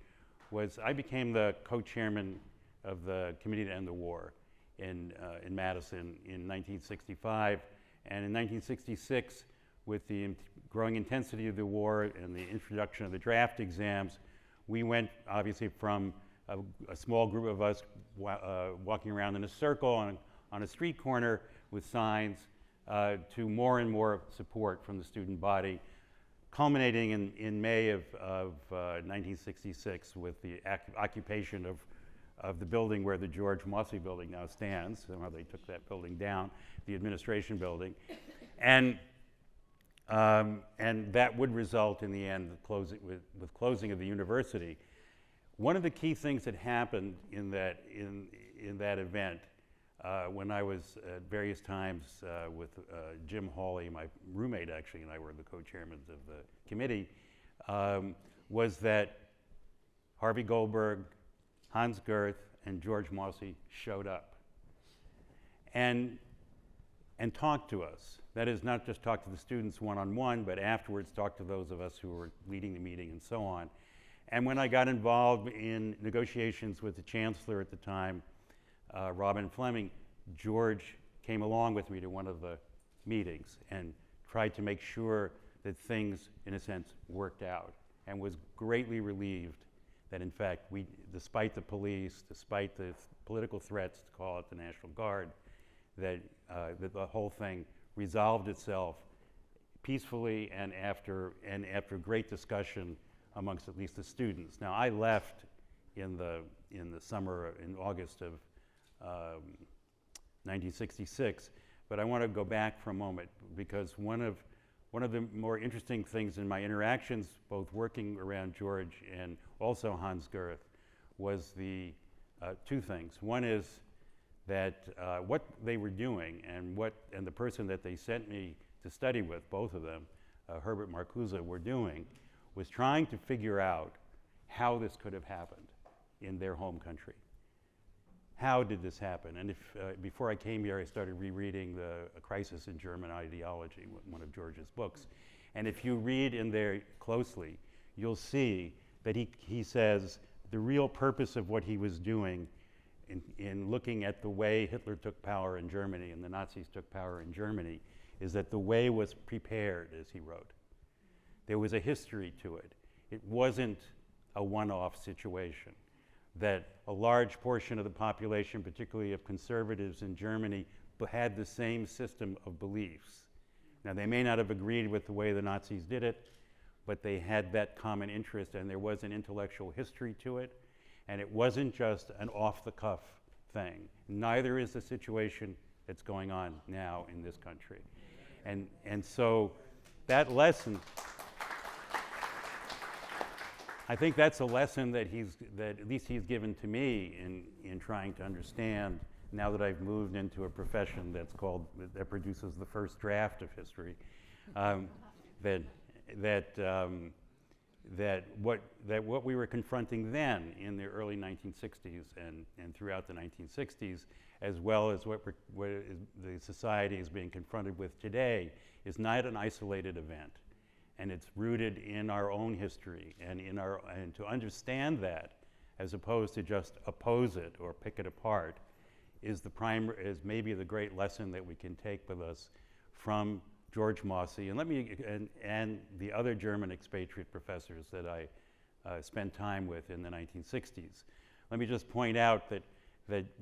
was I became the co-chairman of the Committee to End the War in Madison in 1965. And in 1966, with the growing intensity of the war and the introduction of the draft exams, we went obviously from a small group of us walking around in a circle on a street corner with signs to more and more support from the student body, culminating in May of 1966 with the occupation of the building where the George Mosse building now stands. Somehow they took that building down, the administration building. And that would result in the end with closing of the university. One of the key things that happened in that event, when I was at various times with Jim Hawley, my roommate actually, and I were the co-chairmen of the committee, was that Harvey Goldberg, Hans Gerth, and George Mosse showed up and talked to us. That is, not just talk to the students one-on-one, but afterwards talk to those of us who were leading the meeting and so on. And when I got involved in negotiations with the chancellor at the time, Robin Fleming, George came along with me to one of the meetings and tried to make sure that things, in a sense, worked out, and was greatly relieved that, in fact, despite the police, despite the political threats to call it the National Guard, that the whole thing resolved itself peacefully and after great discussion amongst at least the students. Now, I left in the summer, in August of 1966, but I want to go back for a moment because one of the more interesting things in my interactions, both working around George and also Hans Gerth, was the two things. One is that what they were doing and the person that they sent me to study with, both of them, Herbert Marcuse, were doing, was trying to figure out how this could have happened in their home country. How did this happen? And before I came here, I started rereading A Crisis in German Ideology, one of George's books. And if you read in there closely, you'll see that he says the real purpose of what he was doing in looking at the way Hitler took power in Germany and the Nazis took power in Germany is that the way was prepared, as he wrote. There was a history to it. It wasn't a one-off situation. That a large portion of the population, particularly of conservatives in Germany, had the same system of beliefs. Now, they may not have agreed with the way the Nazis did it, but they had that common interest, and there was an intellectual history to it, and it wasn't just an off-the-cuff thing. Neither is the situation that's going on now in this country. And so that lesson, I think that's a lesson that at least he's given to me in trying to understand, now that I've moved into a profession that produces the first draft of history, that what we were confronting then in the early 1960s and throughout the 1960s, as well as what the society is being confronted with today, is not an isolated event. And it's rooted in our own history and to understand that, as opposed to just oppose it or pick it apart, is maybe the great lesson that we can take with us from George Mosse and the other German expatriate professors that I spent time with in the 1960s. Let me just point out that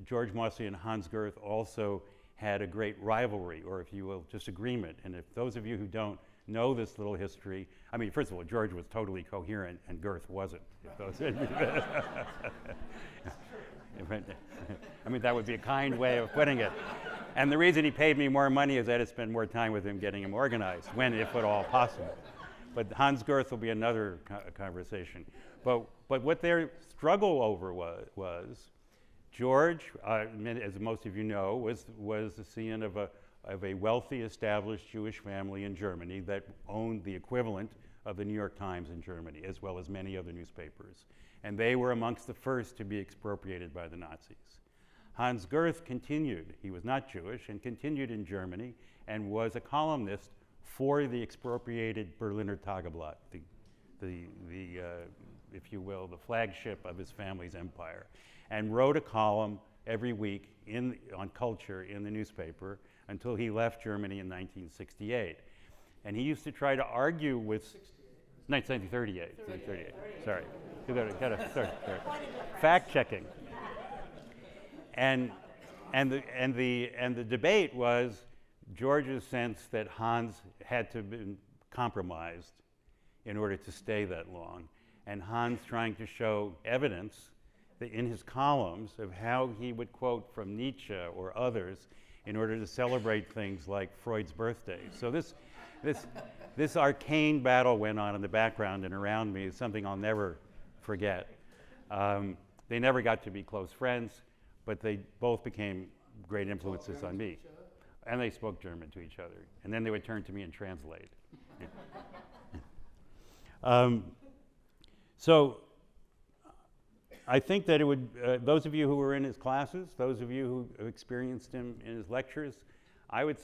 George Mosse and Hans Gerth also had a great rivalry, or if you will, disagreement. And if those of you who don't know this little history, I mean, first of all, George was totally coherent and Girth wasn't. I mean, that would be a kind way of putting it. And the reason he paid me more money is I had to spend more time with him getting him organized, when, if at all, possible. But Hans Girth will be another conversation. But what their struggle over was George, as most of you know, was the son of a wealthy, established Jewish family in Germany that owned the equivalent of the New York Times in Germany, as well as many other newspapers. And they were amongst the first to be expropriated by the Nazis. Hans Girth continued, he was not Jewish, and continued in Germany and was a columnist for the expropriated Berliner Tageblatt, if you will, the flagship of his family's empire, and wrote a column every week on culture in the newspaper until he left Germany in 1968. And he used to try to argue with 1938. Sorry. Sorry. Fact checking. And the debate was George's sense that Hans had to have been compromised in order to stay that long, and Hans trying to show evidence that in his columns of how he would quote from Nietzsche or others in order to celebrate things like Freud's birthday. So this arcane battle went on in the background and around me is something I'll never forget. They never got to be close friends, but they both became great influences on me. And they spoke German to each other. And then they would turn to me and translate. So I think that it would, those of you who were in his classes, those of you who experienced him in his lectures, I would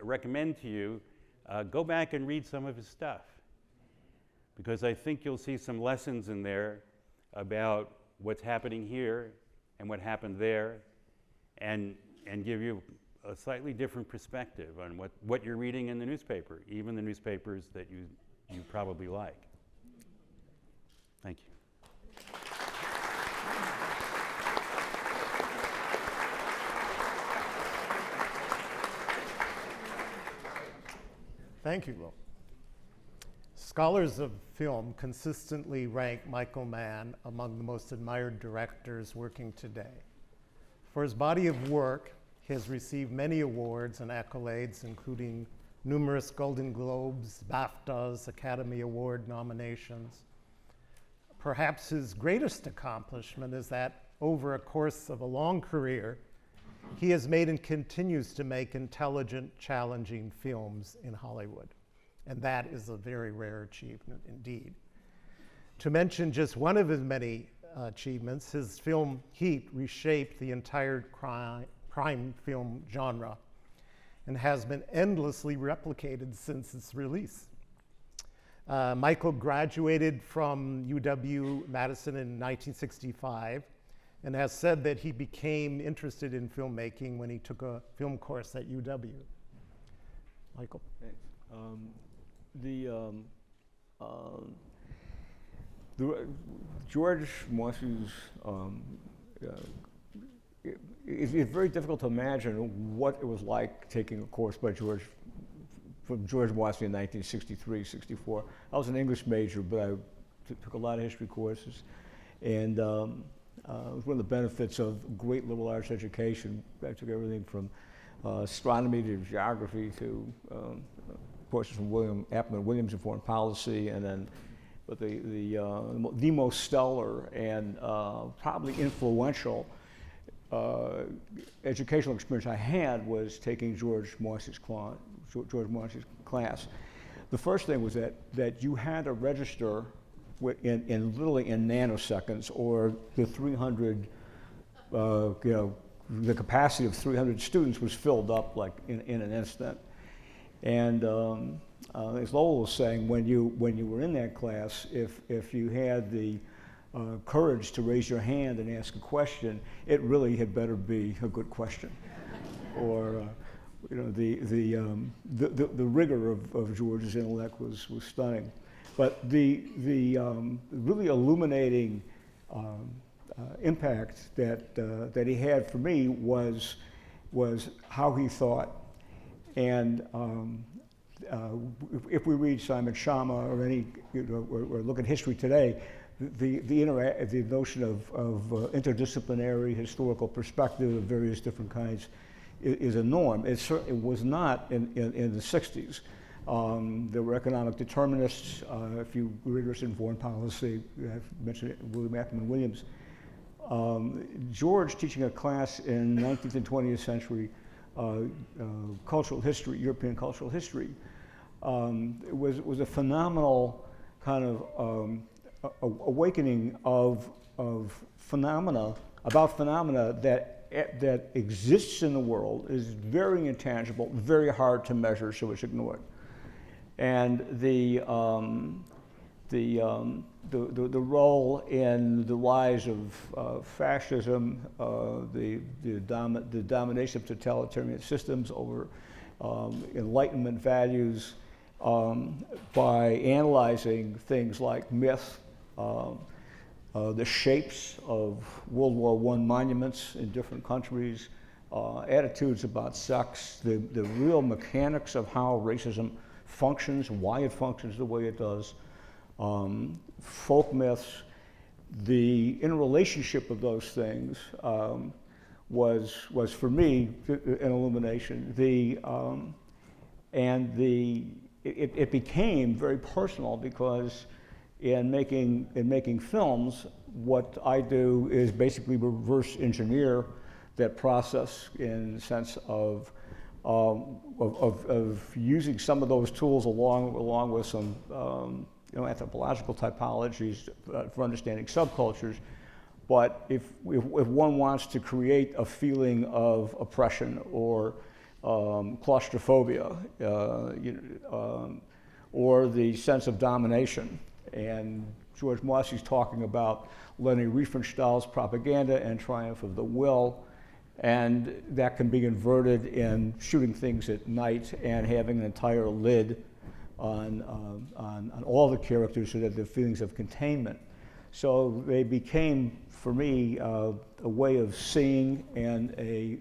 recommend to you, go back and read some of his stuff. Because I think you'll see some lessons in there about what's happening here and what happened there, and give you a slightly different perspective on what you're reading in the newspaper, even the newspapers that you probably like. Thank you. Thank you, Will. Scholars of film consistently rank Michael Mann among the most admired directors working today. For his body of work, he has received many awards and accolades, including numerous Golden Globes, BAFTAs, Academy Award nominations. Perhaps his greatest accomplishment is that over a course of a long career, he has made and continues to make intelligent, challenging films in Hollywood. And that is a very rare achievement indeed. To mention just one of his many achievements, his film Heat reshaped the entire crime film genre and has been endlessly replicated since its release. Michael graduated from UW-Madison in 1965 and has said that he became interested in filmmaking when he took a film course at UW. Michael. Thanks. George Mosse's, it's very difficult to imagine what it was like taking a course by George Mosse in 1963, 64. I was an English major, but I took a lot of history courses. And it was one of the benefits of great liberal arts education. I took everything from astronomy to geography to courses from William Appleton Williams in foreign policy, and then but the most stellar and probably influential educational experience I had was taking George Mosse's class. The first thing was that you had to register literally in nanoseconds, or the 300, the capacity of 300 students was filled up like in an instant. And as Lowell was saying, when you were in that class, if you had the courage to raise your hand and ask a question, it really had better be a good question, or the rigor of George's intellect was stunning. But the really illuminating impact that he had for me was was how he thought. And if we read Simon Schama or any, or look at history today, the notion of interdisciplinary historical perspective of various different kinds is a norm. It certainly was not in the 60s. There were economic determinists. If you were interested in foreign policy, I've mentioned it, William Ackerman Williams. George teaching a class in 19th and 20th century cultural history, European cultural history, was a phenomenal kind of awakening of phenomena, about phenomena that exists in the world, is very intangible, very hard to measure, so it's ignored. And the role in the rise of fascism, the domination of totalitarian systems over Enlightenment values, by analyzing things like myth, the shapes of World War I monuments in different countries, attitudes about sex, the real mechanics of how racism functions, why it functions the way it does, folk myths, the interrelationship of those things was for me an illumination. It became very personal because in making films, what I do is basically reverse engineer that process in the sense of using some of those tools along with some anthropological typologies for understanding subcultures. But if one wants to create a feeling of oppression or claustrophobia, or the sense of domination, and George Mosse's talking about Leni Riefenstahl's propaganda and triumph of the will, and that can be inverted in shooting things at night and having an entire lid on all the characters so that the feelings of containment. So they became, for me, a way of seeing and a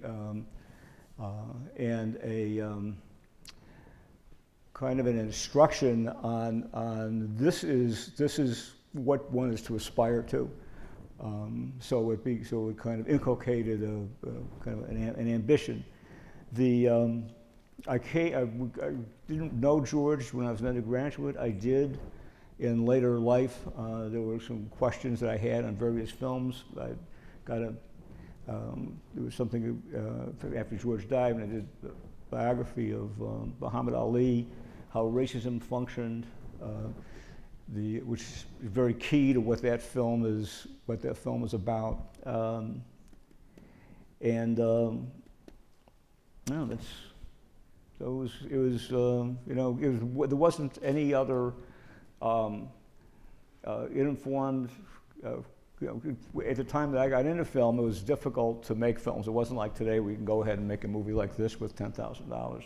kind of an instruction on this is what one is to aspire to. So it kind of inculcated a kind of an ambition. I didn't know George when I was an undergraduate. I did in later life. There were some questions that I had on various films. I got there was something after George died, and I did a biography of Muhammad Ali, how racism functioned, which is very key to what that film is about. There wasn't any other informed. At the time that I got into film, it was difficult to make films. It wasn't like today we can go ahead and make a movie like this with $10,000.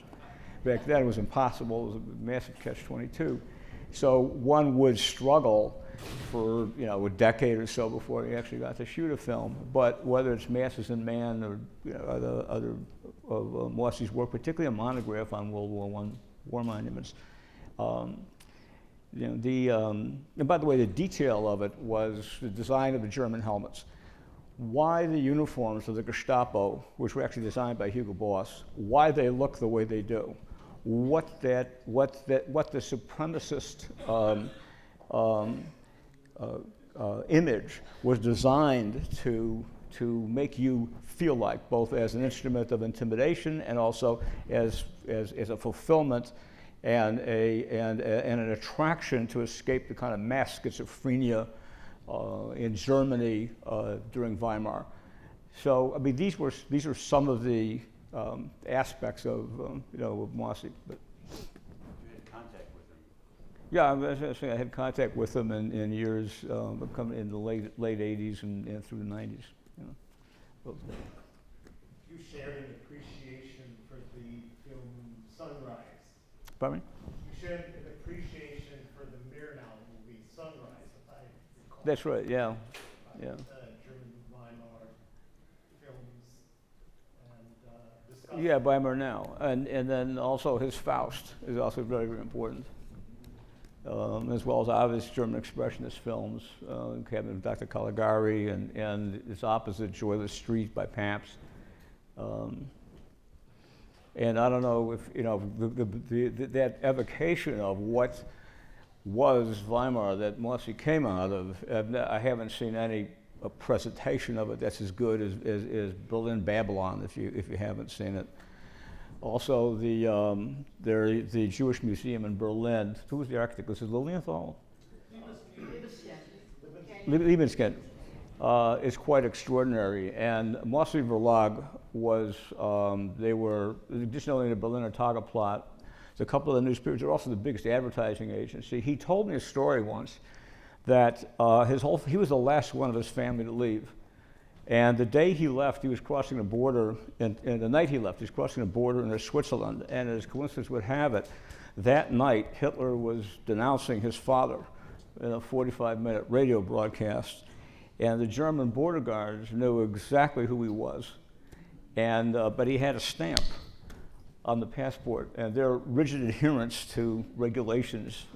Back then it was impossible. It was a massive catch-22. So one would struggle for a decade or so before he actually got to shoot a film. But whether it's Masses and Mann or other of Mosse's work, particularly a monograph on World War I war monuments, and by the way, the detail of it was the design of the German helmets. Why the uniforms of the Gestapo, which were actually designed by Hugo Boss, why they look the way they do, what the supremacist image was designed to make you feel like, both as an instrument of intimidation and also as a fulfillment and an attraction to escape the kind of mass schizophrenia in Germany during Weimar. So I mean, these are some of the aspects of Mosse. But you had contact with him. Yeah, I had contact with him in years coming in the late 80s and through the 90s. You shared an appreciation for the film Sunrise. Pardon me? You shared an appreciation for the Murnau movie Sunrise, if I recall. That's right. Yeah. German Weimar films, and the Yeah, by Murnau. And then also his Faust is also very, very important. As well as obvious German expressionist films, Cabinet of Dr. Caligari and its opposite, Joyless Street by Pabst. And I don't know if, you know, that evocation of what was Weimar that Mosse came out of, I haven't seen any presentation of it that's as good as Berlin Babylon, if you haven't seen it. Also, the Jewish Museum in Berlin. Who was the architect? Was it Lilienthal? Libeskind. Is quite extraordinary. And Mosse Verlag was, they were additionally the Berliner Tageblatt. A couple of the newspapers. They're also the biggest advertising agency. He told me a story once that he was the last one of his family to leave. And the day he left, he was crossing the border, and the night he left, he was crossing the border into Switzerland. And as coincidence would have it, that night Hitler was denouncing his father in a 45-minute radio broadcast. And the German border guards knew exactly who he was. And, but he had a stamp on the passport, and their rigid adherence to regulations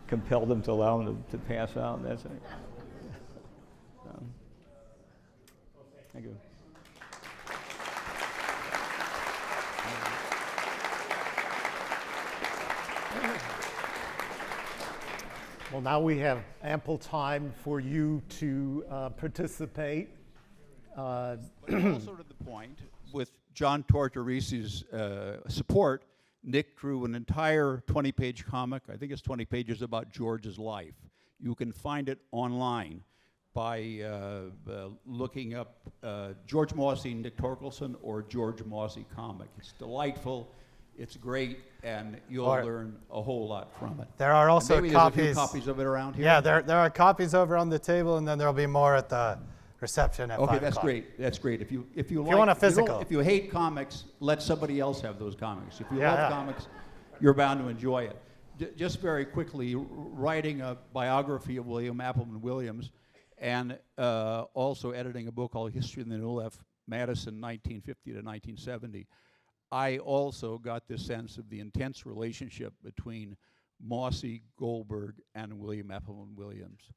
compelled them to allow him to pass out. That's it. Thank you. Well, now we have ample time for you to participate. But also to the point, with John Tortorice's support, Nick drew an entire 20-page comic, I think it's 20 pages, about George's life. You can find it online by looking up George Mosse, Nick Torkelson, or George Mosse comic. It's delightful, it's great, and you'll learn a whole lot from it. There are also maybe copies. There's a few copies of it around here. Yeah, there are copies over on the table, and then there'll be more at the reception at 5 Okay, that's o'clock. great. That's great. If you want a physical. if you hate comics, let somebody else have those comics. If you Yeah, love yeah. comics, you're bound to enjoy it. Just very quickly, writing a biography of William Appleman Williams, and also editing a book called History of the New Left, Madison, 1950 to 1970. I also got this sense of the intense relationship between Mosse, Goldberg, and William Appleman Williams.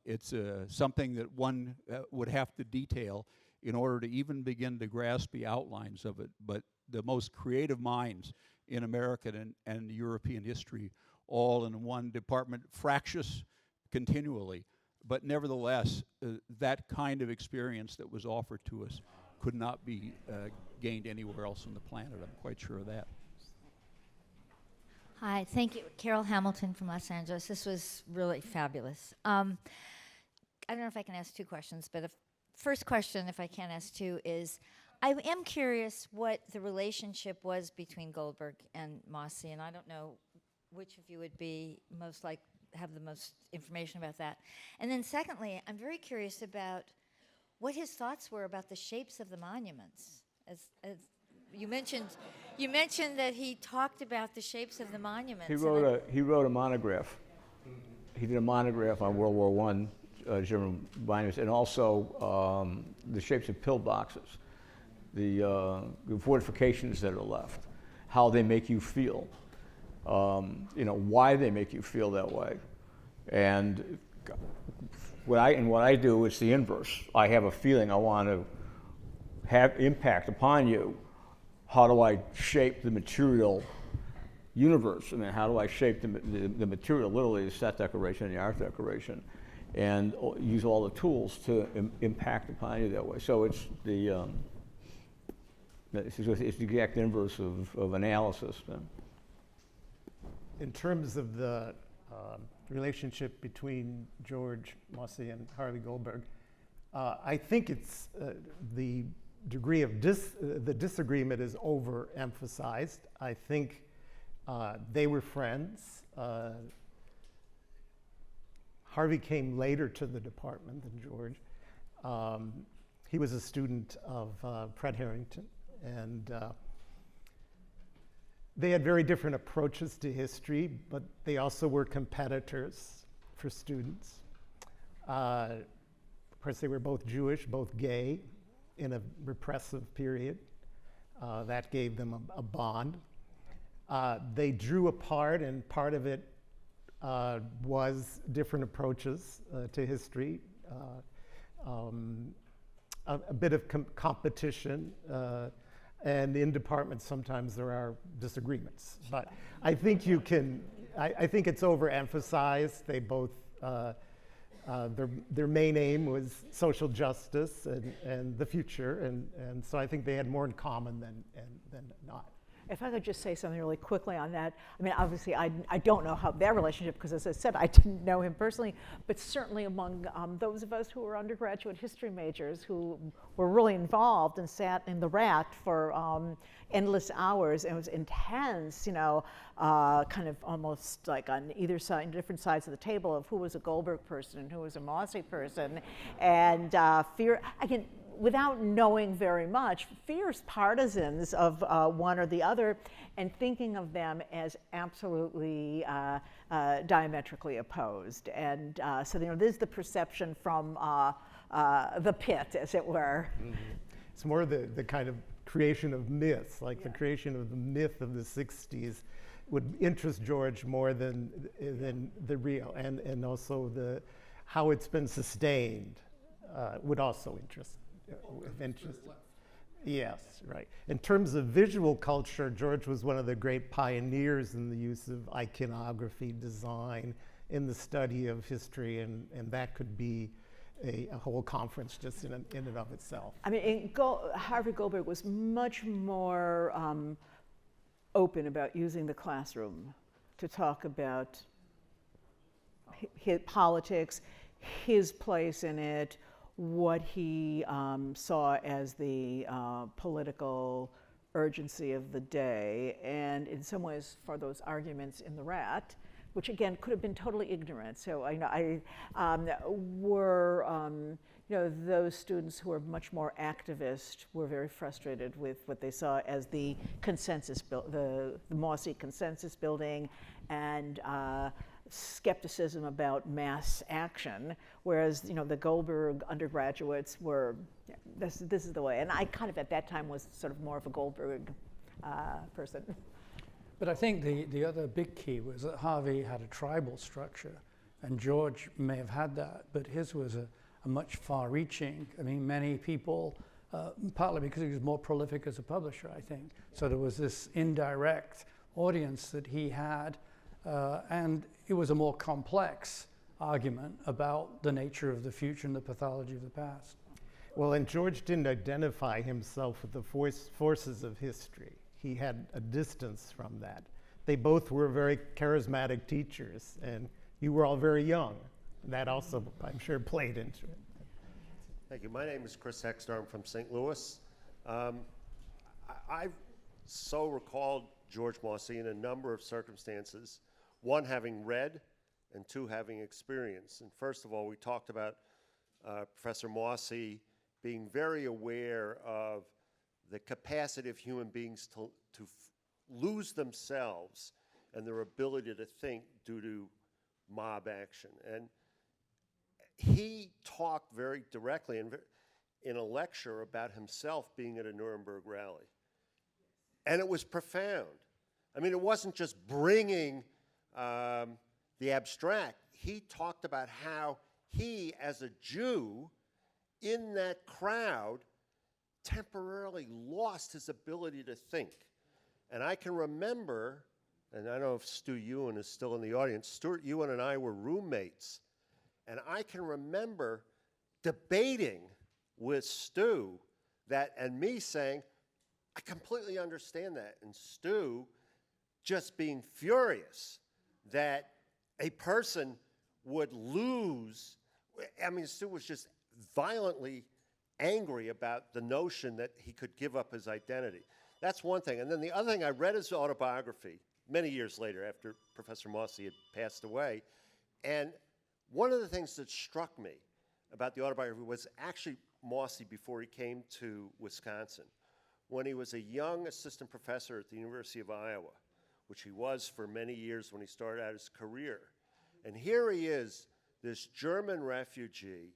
It's something that one would have to detail in order to even begin to grasp the outlines of it. But the most creative minds in American and European history, all in one department, fractious continually. But nevertheless, that kind of experience that was offered to us could not be gained anywhere else on the planet. I'm quite sure of that. Hi, thank you. Carol Hamilton from Los Angeles. This was really fabulous. I don't know if I can ask two questions, but the first question, if I can ask two, is I am curious what the relationship was between Goldberg and Mosse, and I don't know which of you would be most like have the most information about that. And then secondly, I'm very curious about what his thoughts were about the shapes of the monuments. As you mentioned that he talked about the shapes of the monuments. He wrote a monograph. He did a monograph on World War I German monuments, and also the shapes of pillboxes, the fortifications that are left, how they make you feel, why they make you feel that way, and what I do is the inverse. I have a feeling I want to have impact upon you. How do I shape the material universe? I mean, how do I shape the material, literally the set decoration and the art decoration, and use all the tools to impact upon you that way? So it's the exact inverse of analysis. In terms of the relationship between George Mosse and Harvey Goldberg, I think it's the degree of the disagreement is overemphasized. I think they were friends. Harvey came later to the department than George. He was a student of Fred Harrington, and they had very different approaches to history, but they also were competitors for students. Of course, they were both Jewish, both gay, in a repressive period. That gave them a bond. They drew apart, and part of it was different approaches to history, a bit of competition, and in departments sometimes there are disagreements. But I think you can, I think it's overemphasized. They both, their main aim was social justice and the future, and so I think they had more in common than not. If I could just say something really quickly on that. I mean, obviously, I don't know how their relationship, because as I said, I didn't know him personally, but certainly among those of us who were undergraduate history majors who were really involved and sat in the rat for endless hours, and it was intense, you know, kind of almost like on either side, different sides of the table of who was a Goldberg person and who was a Mosse person, and fear, again, without knowing very much, fierce partisans of one or the other, and thinking of them as absolutely diametrically opposed. And so, you know, this is the perception from the pit, as it were. Mm-hmm. It's more the kind of creation of myths, like the creation of the myth of the 60s would interest George more than the real, and also how it's been sustained would also interest. Yes, right. In terms of visual culture, George was one of the great pioneers in the use of iconography design in the study of history, and that could be a whole conference just in and of itself. I mean, Harvey Goldberg was much more open about using the classroom to talk about his politics, his place in it, what he saw as the political urgency of the day, and in some ways for those arguments in the rat, which again could have been totally ignorant. So you know, those students who were much more activist were very frustrated with what they saw as the consensus, the Mosse consensus building, and skepticism about mass action, whereas, you know, the Goldberg undergraduates were, this is the way. And I kind of at that time was sort of more of a Goldberg person. But I think the other big key was that Harvey had a tribal structure, and George may have had that, but his was a much far-reaching. I mean, many people, partly because he was more prolific as a publisher, I think. So there was this indirect audience that he had, and it was a more complex argument about the nature of the future and the pathology of the past. Well, and George didn't identify himself with the forces of history. He had a distance from that. They both were very charismatic teachers, and you were all very young. That also, I'm sure, played into it. Thank you. My name is Chris Hexter. I'm from St. Louis. I've so recalled George Mosse in a number of circumstances, one having read and two having experience. And first of all, we talked about Professor Mosse being very aware of the capacity of human beings to lose themselves and their ability to think due to mob action. And he talked very directly in a lecture about himself being at a Nuremberg rally. And it was profound. I mean, it wasn't just bringing the abstract. He talked about how he, as a Jew, in that crowd, temporarily lost his ability to think. And I can remember, and I don't know if Stu Ewan is still in the audience, Stuart Ewan and I were roommates, and I can remember debating with Stu that, and me saying, I completely understand that, and Stu just being furious that a person would lose. I mean, Stu was just violently angry about the notion that he could give up his identity. That's one thing. And then the other thing, I read his autobiography many years later after Professor Mosse had passed away. And one of the things that struck me about the autobiography was actually Mosse before he came to Wisconsin, when he was a young assistant professor at the University of Iowa, which he was for many years when he started out his career. And here he is, this German refugee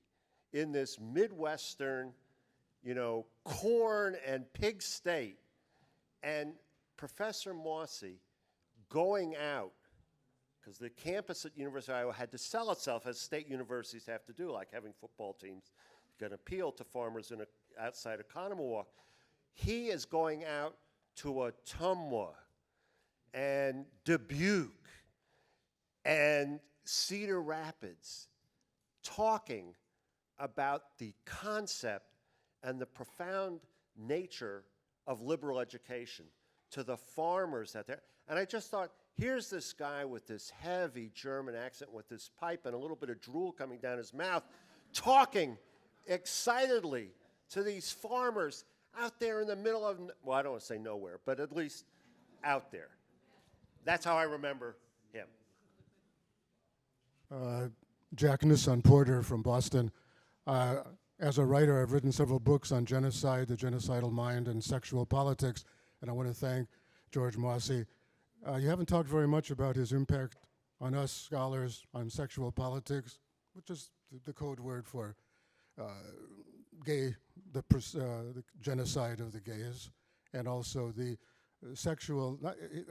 in this Midwestern, you know, corn and pig state, And Professor Mosse going out, because the campus at University of Iowa had to sell itself, as state universities have to do, like having football teams can appeal to farmers in outside of Conomowoc. He is going out to Ottumwa and Dubuque and Cedar Rapids, talking about the concept and the profound nature of liberal education to the farmers out there. And I just thought, here's this guy with this heavy German accent with this pipe and a little bit of drool coming down his mouth, talking excitedly to these farmers out there in the middle of, well, I don't want to say nowhere, but at least out there. That's how I remember him. Jack Nissan Porter from Boston. As a writer, I've written several books on genocide, the genocidal mind, and sexual politics, and I want to thank George Mosse. You haven't talked very much about his impact on us scholars on sexual politics, which is the code word for the genocide of the gays, and also the sexual.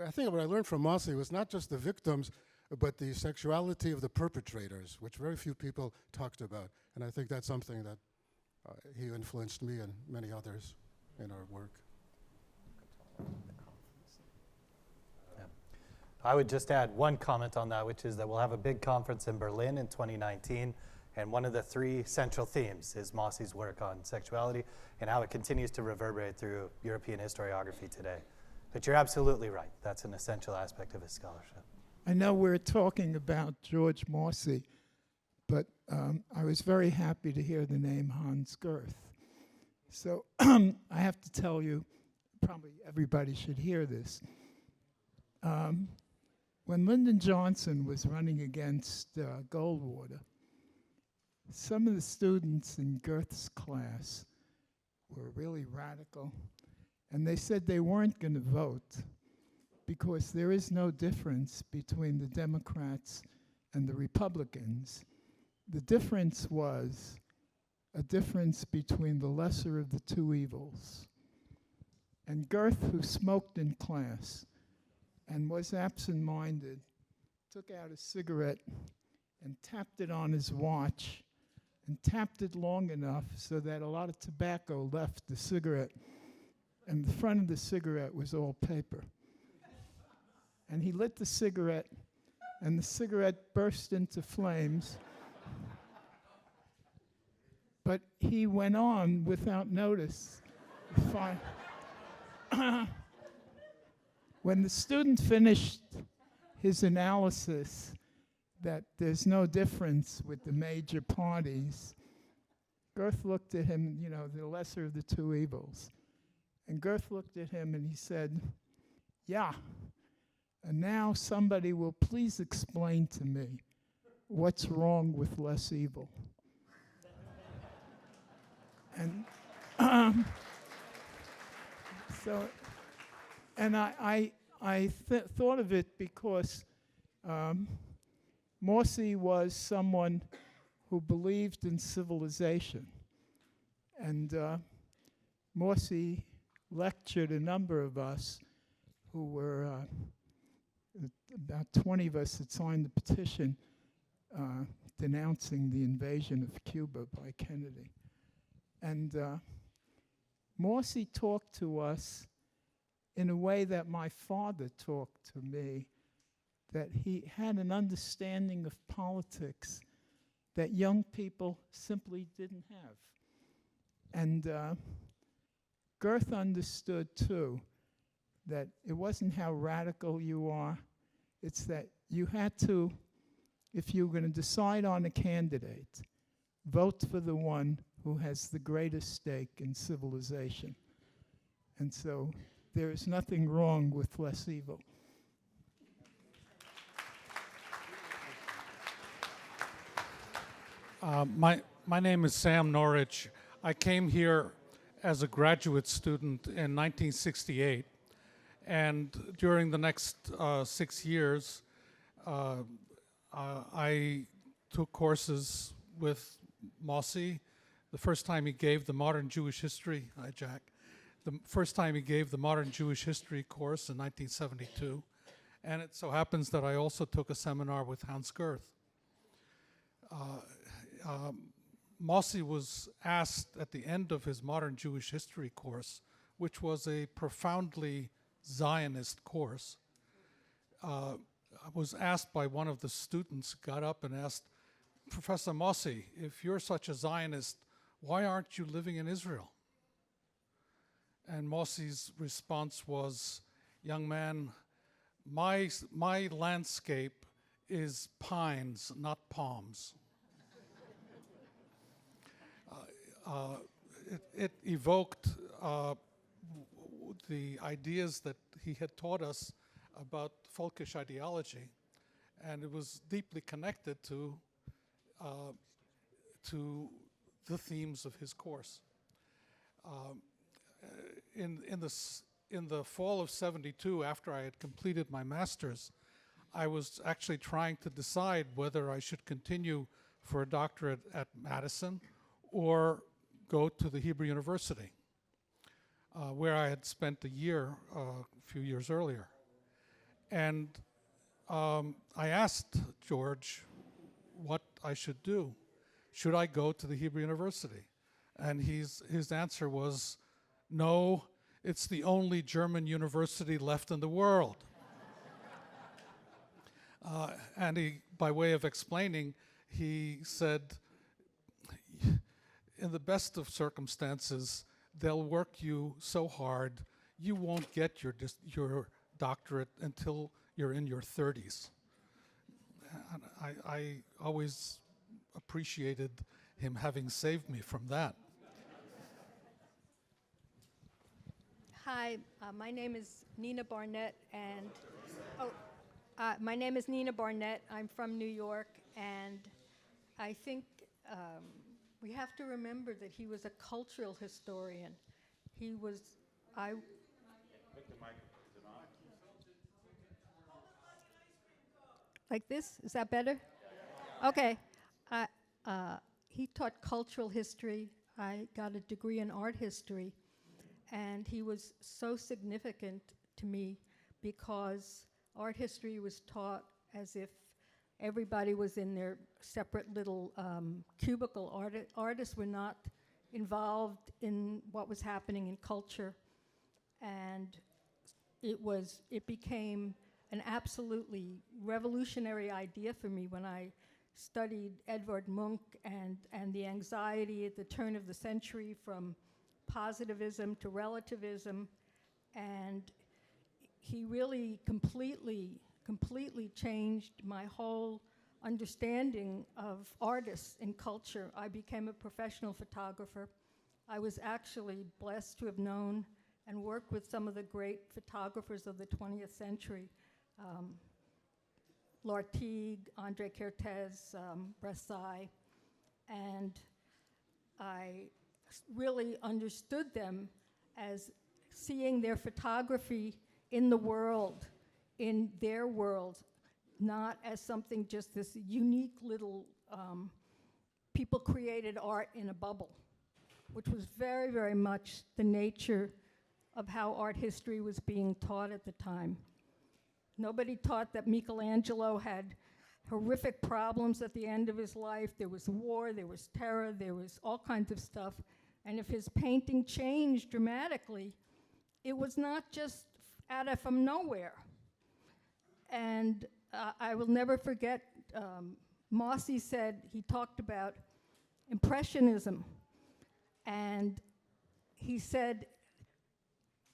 I think what I learned from Mosse was not just the victims, but the sexuality of the perpetrators, which very few people talked about. And I think that's something that he influenced me and many others in our work. I would just add one comment on that, which is that we'll have a big conference in Berlin in 2019, and one of the three central themes is Mosse's work on sexuality and how it continues to reverberate through European historiography today. But you're absolutely right. That's an essential aspect of his scholarship. I know we're talking about George Mosse, but I was very happy to hear the name Hans Gerth. So I have to tell you, probably everybody should hear this. When Lyndon Johnson was running against Goldwater, some of the students in Gerth's class were really radical, and they said they weren't going to vote because there is no difference between the Democrats and the Republicans. The difference was a difference between the lesser of the two evils. And Gerth, who smoked in class and was absent-minded, took out a cigarette and tapped it on his watch and tapped it long enough so that a lot of tobacco left the cigarette, and the front of the cigarette was all paper. And he lit the cigarette, and the cigarette burst into flames. But he went on without notice. When the student finished his analysis that there's no difference with the major parties, Gerth looked at him, you know, the lesser of the two evils. And Gerth looked at him and he said, "Yeah, and now somebody will please explain to me what's wrong with less evil." And so, and I thought of it because Mosse was someone who believed in civilization. And Mosse lectured a number of us who were, about 20 of us had signed the petition denouncing the invasion of Cuba by Kennedy. And Mosse talked to us in a way that my father talked to me, that he had an understanding of politics that young people simply didn't have. And Gerth understood, too, that it wasn't how radical you are, it's that you had to, if you were going to decide on a candidate, vote for the one who has the greatest stake in civilization. And so there is nothing wrong with less evil. My name is Sam Norwich. I came here as a graduate student in 1968, and during the next 6 years, I took courses with Mosse. The first time he gave the modern Jewish history, hi Jack, the first time he gave the Modern Jewish History course in 1972. And it so happens that I also took a seminar with Hans Gerth. Mosse was asked at the end of his Modern Jewish History course, which was a profoundly Zionist course, was asked by one of the students, got up and asked, Professor Mosse, if you're such a Zionist, why aren't you living in Israel? And Mosse's response was, young man, my landscape is pines, not palms. It evoked the ideas that he had taught us about folkish ideology, and it was deeply connected to the themes of his course. In the fall of '72, after I had completed my master's, I was actually trying to decide whether I should continue for a doctorate at Madison or go to the Hebrew University, where I had spent a year a few years earlier. And I asked George what I should do. Should I go to the Hebrew University? And his answer was, no, it's the only German university left in the world. And he, by way of explaining, he said, in the best of circumstances, they'll work you so hard, you won't get your doctorate until you're in your 30s. And I always appreciated him having saved me from that. Hi, my name is Nina Barnett, and my name is Nina Barnett. I'm from New York, and I think we have to remember that he was a cultural historian. He was, like this? Is that better? Okay. He taught cultural history. I got a degree in art history. And he was so significant to me because art history was taught as if everybody was in their separate little cubicle. Artists were not involved in what was happening in culture. And it became an absolutely revolutionary idea for me when I studied Edvard Munch and the anxiety at the turn of the century from positivism to relativism, and he really completely changed my whole understanding of artists and culture. I became a professional photographer. I was actually blessed to have known and worked with some of the great photographers of the 20th century, Lartigue, André Kertész, Brassai, and I really understood them as seeing their photography in the world, in their world, not as something just this unique little, people created art in a bubble, which was very, very much the nature of how art history was being taught at the time. Nobody taught that Michelangelo had horrific problems at the end of his life. There was war, there was terror, there was all kinds of stuff. And if his painting changed dramatically, it was not just out of from nowhere. And I will never forget, Mosse said, he talked about Impressionism. And he said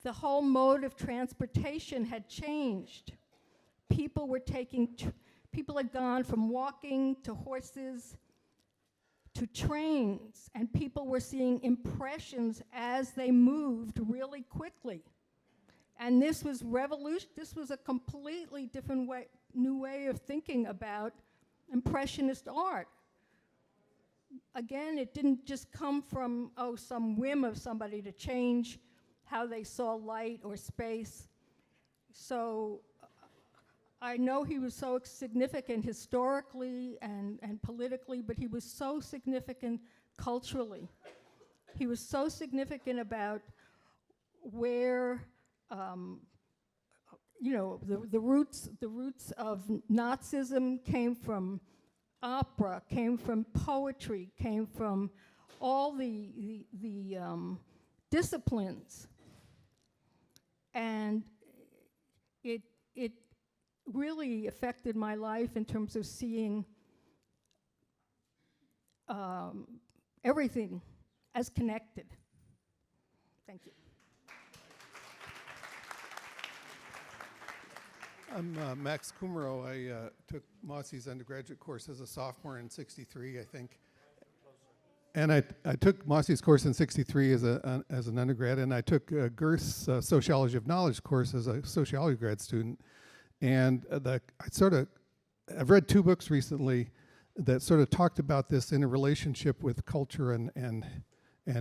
the whole mode of transportation had changed. People were people had gone from walking to horses to trains, and people were seeing impressions as they moved really quickly. And this was revolution. This was a completely different way, new way of thinking about Impressionist art. Again, it didn't just come from, some whim of somebody to change how they saw light or space. So I know he was so significant historically and politically, but he was so significant culturally. He was so significant about where you know, the roots of Nazism came from opera, came from poetry, came from all the disciplines, and it really affected my life in terms of seeing everything as connected. Thank you. I'm Max Kumro. I took Mosse's undergraduate course as a sophomore in '63, I think. And I took Mosse's course in '63 as an undergrad, and I took Girth's Sociology of Knowledge course as a sociology grad student. And I've read 2 books recently that sort of talked about this in a relationship with culture and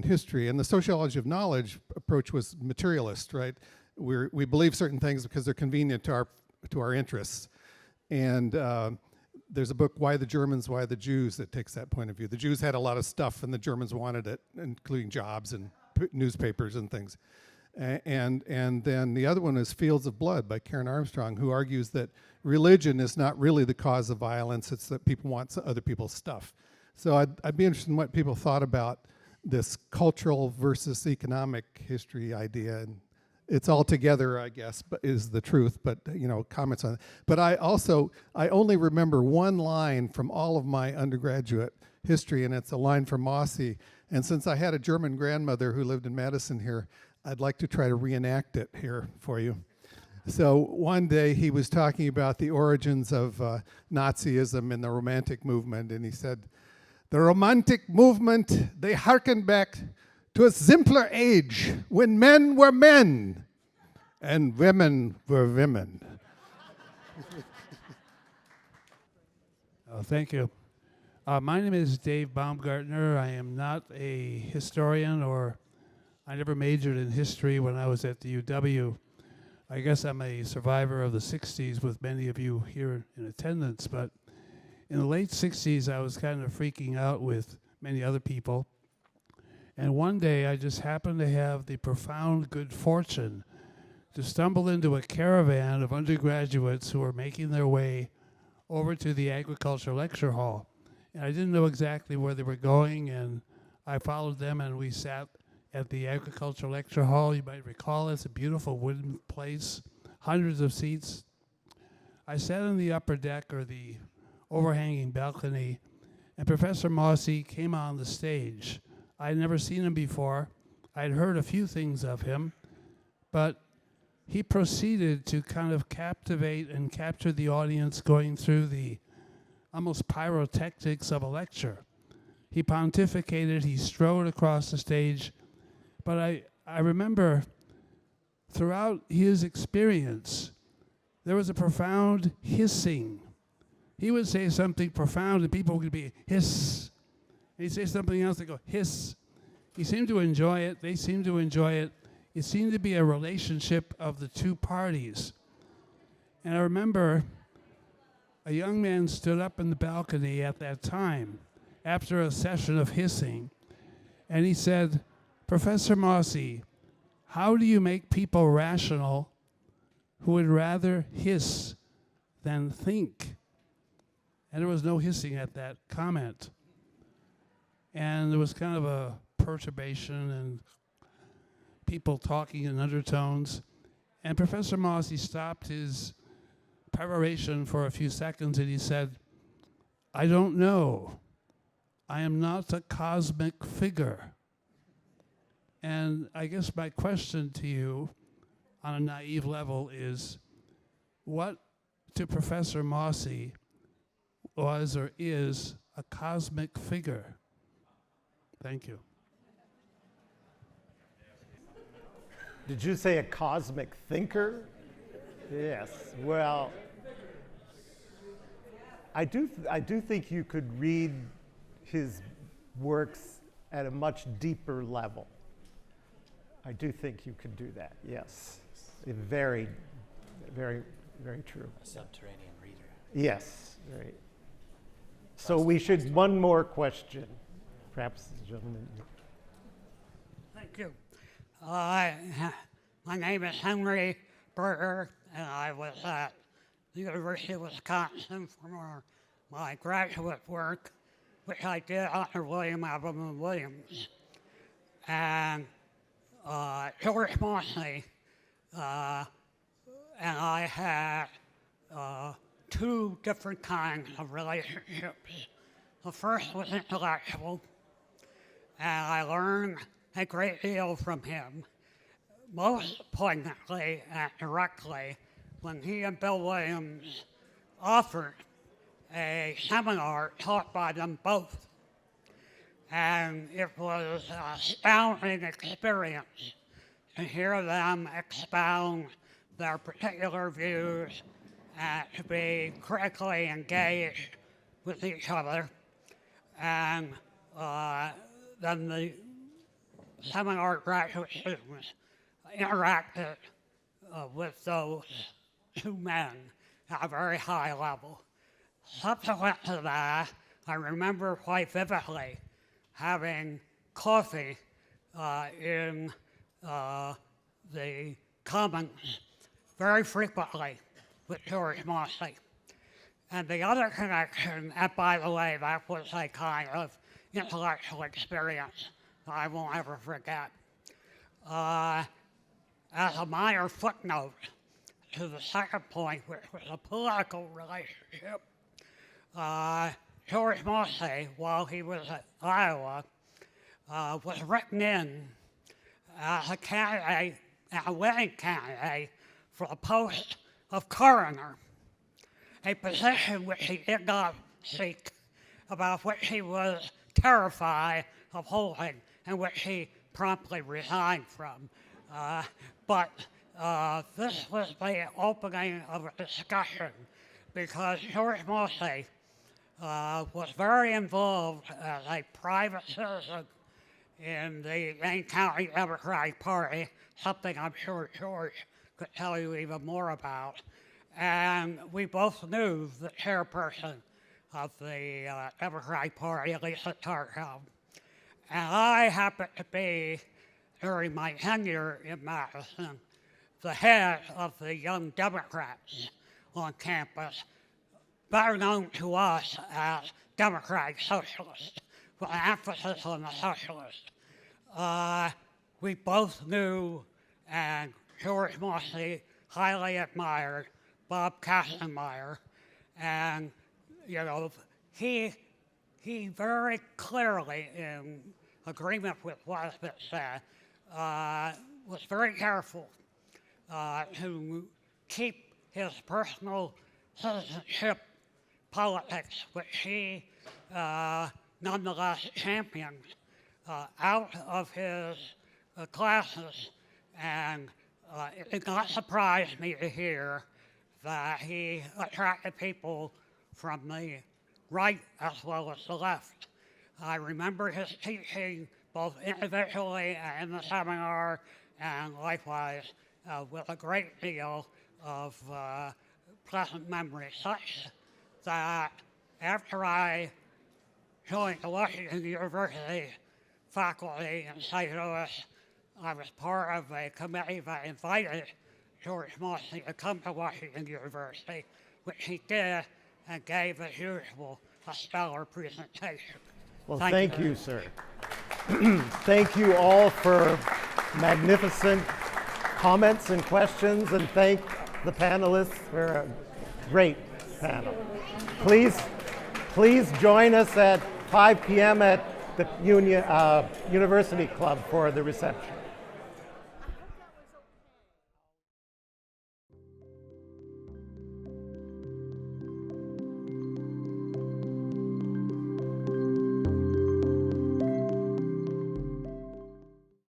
history. And the sociology of knowledge approach was materialist, right? We believe certain things because they're convenient to our interests. And there's a book, Why the Germans, Why the Jews, that takes that point of view. The Jews had a lot of stuff and the Germans wanted it, including jobs and newspapers and things. And then the other one is Fields of Blood by Karen Armstrong, who argues that religion is not really the cause of violence, it's that people want other people's stuff. So I'd be interested in what people thought about this cultural versus economic history idea. And it's all together, I guess, but is the truth, but comments on it. But I only remember one line from all of my undergraduate history, and it's a line from Mosse. And since I had a German grandmother who lived in Madison here, I'd like to try to reenact it here for you. So one day he was talking about the origins of Nazism and the Romantic movement, and he said, "The Romantic movement, they hearken back to a simpler age when men were men and women were women." Thank you. My name is Dave Baumgartner. I am not a historian, or I never majored in history when I was at the UW. I guess I'm a survivor of the 60s with many of you here in attendance, but in the late 60s I was kind of freaking out with many other people. And one day I just happened to have the profound good fortune to stumble into a caravan of undergraduates who were making their way over to the agriculture lecture hall. And I didn't know exactly where they were going, and I followed them, and we sat at the agriculture lecture hall. You might recall it's a beautiful wooden place, hundreds of seats. I sat on the upper deck, or the overhanging balcony, and Professor Mosse came on the stage. I'd never seen him before. I'd heard a few things of him, but he proceeded to kind of captivate and capture the audience going through the almost pyrotechnics of a lecture. He pontificated, he strode across the stage, but I remember throughout his experience, there was a profound hissing. He would say something profound and people would be hiss. He'd say something else, they go hiss. He seemed to enjoy it, they seemed to enjoy it. It seemed to be a relationship of the two parties. And I remember a young man stood up in the balcony at that time after a session of hissing, and he said, "Professor Mosse, how do you make people rational who would rather hiss than think?" And there was no hissing at that comment. And there was kind of a perturbation and people talking in undertones. And Professor Mosse stopped his peroration for a few seconds and he said, "I don't know. I am not a cosmic figure." And I guess my question to you on a naive level is, what to Professor Mosse was or is a cosmic figure? Thank you. Did you say a cosmic thinker? Yes. Well, I do think you could read his works at a much deeper level. I do think you could do that. Yes. Very, very, very true. A subterranean reader. Yes. Right. So we should one more question, perhaps, gentlemen. Thank you. I My name is Henry Berger, and I was at the University of Wisconsin for my graduate work, which I did under William Appleman Williams. And George Mosse and I had two different kinds of relationships. The first was intellectual, and I learned a great deal from him, most poignantly and directly when he and Bill Williams offered a seminar taught by them both. And it was an astounding experience to hear them expound their particular views and to be critically engaged with each other. And then the seminar graduate students interacted with those two men at a very high level. Subsequent to that, I remember quite vividly having coffee in the Commons very frequently with George Mosse. And the other connection, and by the way, that was a kind of intellectual experience that I won't ever forget. As a minor footnote to the second point, which was a political relationship, George Mosse, while he was at Iowa, was written in as a candidate, a winning candidate for the post of coroner, a position which he did not seek, about which he was terrified of holding, and which he promptly resigned from. But this was the opening of a discussion, because George Mosse was very involved as a private citizen in the Maine County Democratic Party, something I'm sure George could tell you even more about. And we both knew the chairperson of the Democratic Party, Lisa Tarkov. And I happened to be, during my tenure in Madison, the head of the Young Democrats on campus, better known to us as Democratic Socialists, with an emphasis on the socialists. We both knew, and George Mosse highly admired Bob Kastenmeier, and he very clearly, in agreement with what has been said, was very careful to keep his personal citizenship politics, which he nonetheless championed, out of his classes. And it did not surprise me to hear that he attracted people from the right as well as the left. I remember his teaching both individually and in the seminar, and likewise with a great deal of pleasant memory, such that after I joined the Washington University faculty in St. Louis, I was part of a committee that invited George Mosse to come to Washington University, which he did, and gave, as usual, a stellar presentation. Well, thank you, sir. Thank you all for magnificent comments and questions, and thank the panelists for a great panel. Please join us at 5 p.m. at the University Club for the reception.